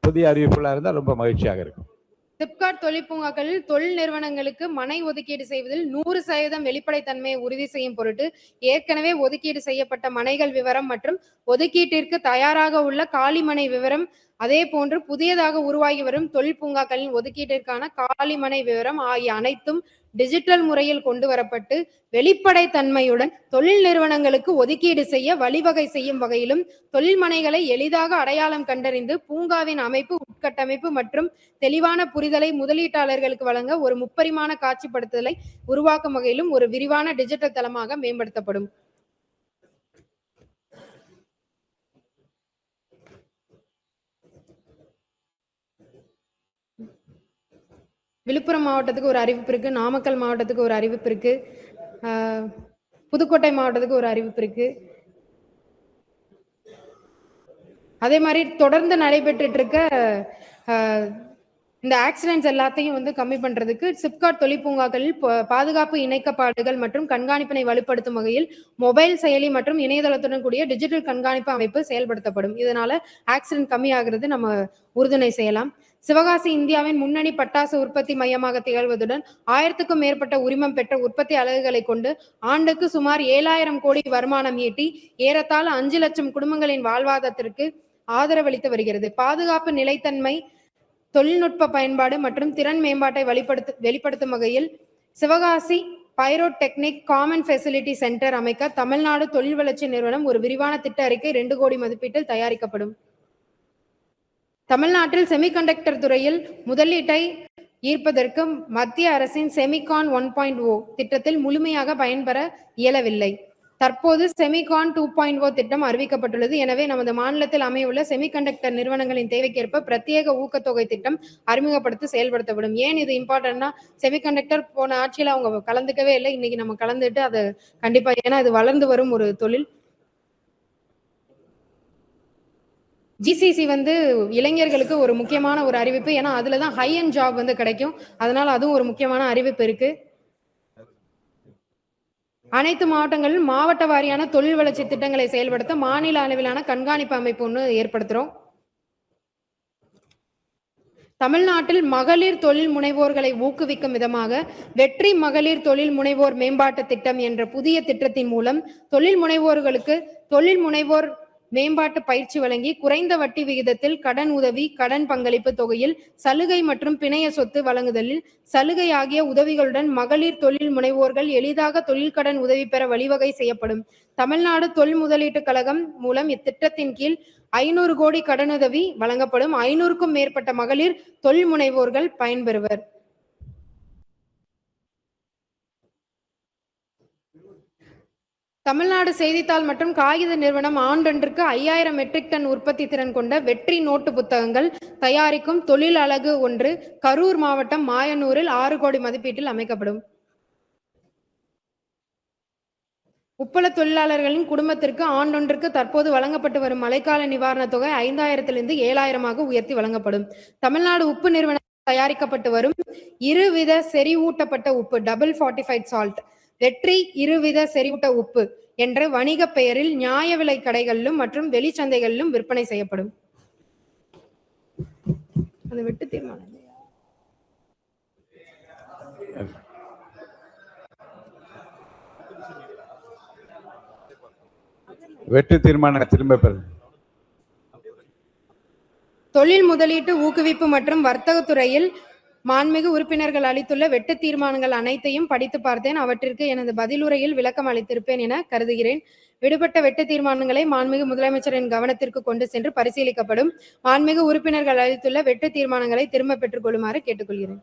புதிய அறிவிப்புகளாக இருந்தால் ரொம்ப மகிழ்ச்சியாக இருக்கும். சிப்காட் தொழில் பூங்காக்களில் தொழில் நிறுவனங்களுக்கு மனை ஒதுக்கீடு செய்வதில் 100% வெளிப்படைத்தன்மையை உறுதி செய்யும் பொருட்டு ஏற்கனவே ஒதுக்கீடு செய்யப்பட்ட மனைகள் விவரம் மற்றும் ஒதுக்கீட்டிற்கு தயாராக உள்ள காலி மனை விவரம், அதே போன்று புதியதாக உருவாகி வரும் தொழில் பூங்காக்களின் ஒதுக்கீட்டிற்கான காலி மனை விவரம் ஆகிய அனைத்தும் டிஜிட்டல் முறையில் கொண்டு வரப்பட்டு வெளிப்படைத்தன்மையுடன் தொழில் நிறுவனங்களுக்கு ஒதுக்கீடு செய்ய வழிவகை செய்யும் வகையிலும் தொழில் மனைகளை எளிதாக அடையாளம் கண்டறிந்து பூங்காவின் அமைப்பு, உட்கட்டமைப்பு மற்றும் தெளிவான புரிதலை முதலீட்டாளர்களுக்கு வழங்க ஒரு முப்பரிமாண காட்சிப்படுத்தலை உருவாக்கும் வகையிலும் ஒரு விரிவான டிஜிட்டல் தளமாக மேம்படுத்தப்படும். விழுப்புரம் மாவட்டத்துக்கு ஒரு அறிவிப்பு இருக்கு, நாமக்கல் மாவட்டத்துக்கு ஒரு அறிவிப்பு இருக்கு, புதுக்கோட்டை மாவட்டத்துக்கு ஒரு அறிவிப்பு இருக்கு. அதே மாதிரி தொடர்ந்து நடைபெற்று இருக்க இந்த ஆக்சிடென்ட்ஸ் எல்லாத்தையும் கம்மி பண்றதுக்கு சிப்காட் தொழிற்பூங்காக்களில் பாதுகாப்பு இணைக்கப்பாடுகள் மற்றும் கண்காணிப்பினை வலுப்படுத்தும் வகையில் மொபைல் செயலி மற்றும் இணையதளத்துடன் கூடிய டிஜிட்டல் கண்காணிப்பு அமைப்பு செயல்படுத்தப்படும். இதனால ஆக்சிடென்ட் கம்மி ஆகிறது நம்ம உறுதுணை செய்யலாம். சிவகாசி இந்தியாவின் முன்னணி பட்டாசு உற்பத்தி மையமாக திகழ்வதுடன் 1000க்கும் மேற்பட்ட உரிமம் பெற்ற உற்பத்தி அலகுகளை கொண்டு ஆண்டுக்கு சுமார் 7000 கோடி வருமானம் ஈட்டி ஏறத்தாழ 5 லட்சம் குடும்பங்களின் வாழ்வாதாரத்திற்கு ஆதரவளித்து வருகிறது. பாதுகாப்பு, நிலைத்தன்மை, தொழில்நுட்ப பயன்பாடு மற்றும் திறன் மேம்பாட்டை வெளிப்படுத்தும் வகையில் சிவகாசி பைரோடெக்னிக் காமன் ஃபெசிலிட்டி சென்டர் அமைக்க தமிழ்நாடு தொழில் வளர்ச்சி நிறுவனம் ஒரு விரிவான திட்ட அறிக்கை 2 கோடி மதிப்பீட்டில் தயாரிக்கப்படும். தமிழ்நாட்டில் செமிகண்டக்டர் துறையில் முதலீட்டை ஈர்ப்பதற்கு மத்திய அரசின் செமிகான் 1.0 திட்டத்தில் முழுமையாக பயன்பெற இயலவில்லை. தற்போது செமிகான் 2.0 திட்டம் அறிவிக்கப்பட்டுள்ளது. எனவே நமது மாநிலத்தில் அமையுள்ள செமிகண்டக்டர் நிறுவனங்களின் தேவைக்கேற்ப பிரத்யேக ஊக்கத்தொகை திட்டம் அறிமுகப்படுத்தி செயல்படுத்தப்படும். ஏன் இது இம்பார்ட்டன்ட்னா, செமிகண்டக்டர் போன ஆட்சியில் அவங்க கலந்துக்கவே இல்லை. இன்னைக்கு நம்ம கலந்துட்டு அது கண்டிப்பா, ஏன்னா அது வளர்ந்து வரும் ஒரு தொழில். ஜிசிசி இளைஞர்களுக்கு ஒரு முக்கியமான ஒரு அறிவிப்பு. ஏன்னா அதுலதான் ஹை அண்ட் ஜாப் கிடைக்கும். அதனால அதுவும் ஒரு முக்கியமான அறிவிப்பு இருக்கு. அனைத்து மாவட்டங்களிலும் மாவட்ட வாரியான தொழில் வளர்ச்சி திட்டங்களை செயல்படுத்த மாநில அளவிலான கண்காணிப்பு அமைப்பு ஒன்று ஏற்படுத்துறோம். தமிழ்நாட்டில் மகளிர் தொழில் முனைவோர்களை ஊக்குவிக்கும் விதமாக வெற்றி மகளிர் தொழில் முனைவோர் மேம்பாட்டு திட்டம் என்ற புதிய திட்டத்தின் மூலம் தொழில் முனைவோர்களுக்கு தொழில் முனைவோர் மேம்பாட்டு பயிற்சி வழங்கி குறைந்த வட்டி விகிதத்தில் கடன் உதவி, கடன் பங்களிப்பு தொகையில் சலுகை மற்றும் பிணைய சொத்து வழங்குதலில் சலுகை ஆகிய உதவிகளுடன் மகளிர் தொழில் முனைவோர்கள் எளிதாக தொழில் கடன் உதவி பெற வழிவகை செய்யப்படும். தமிழ்நாடு தொழில் முதலீட்டு கழகம் மூலம் இத்திட்டத்தின் கீழ் 500 கோடி கடனுதவி வழங்கப்படும். 500க்கும் மேற்பட்ட மகளிர் தொழில் முனைவோர்கள் பயன்பெறுவர். தமிழ்நாடு செய்தித்தாள் மற்றும் காகித நிறுவனம் ஆண்டொன்றுக்கு 5000 மெட்ரிக் டன் உற்பத்தி திறன் கொண்ட வெற்றி நோட்டு புத்தகங்கள் தயாரிக்கும் தொழில் அலகு ஒன்று கரூர் மாவட்டம் மாயனூரில் 6 கோடி மதிப்பீட்டில் அமைக்கப்படும். உப்பள தொழிலாளர்களின் குடும்பத்திற்கு ஆண்டொன்றுக்கு தற்போது வழங்கப்பட்டு வரும் மழைக்கால நிவாரணத் தொகை 5000 7,000 உயர்த்தி வழங்கப்படும். தமிழ்நாடு உப்பு நிறுவனம் தயாரிக்கப்பட்டு வரும் இருவித செறிவூட்டப்பட்ட உப்பு டபுள் ஃபார்ட்டிஃபைட் சால்ட் வெற்றி இருவித செறிவூட்ட உப்பு என்ற வணிக பெயரில் நியாய விலை கடைகளிலும் மற்றும் வெளிச்சந்தைகளிலும் விற்பனை செய்யப்படும். அது வெட்டு தீர்மானம். வெட்டு தீர்மானம் திரும்ப பெறும். தொழில் முதலீட்டு ஊக்குவிப்பு மற்றும் வர்த்தக துறையில் மாண்புமிகு உறுப்பினர்கள் அளித்துள்ள வெட்டு தீர்மானங்கள் அனைத்தையும் படித்து பார்த்தேன். அவற்றிற்கு எனது பதிலுரையில் விளக்கம் அளித்திருப்பேன் என கருதுகிறேன். விடுபட்ட வெட்டு தீர்மானங்களை மாண்புமிகு முதலமைச்சரின் கவனத்திற்கு கொண்டு சென்று பரிசீலிக்கப்படும். மாண்புமிகு உறுப்பினர்கள் அளித்துள்ள வெட்டு தீர்மானங்களை திரும்ப பெற்றுக் கொள்ளுமாறு கேட்டுக்கொள்கிறேன்.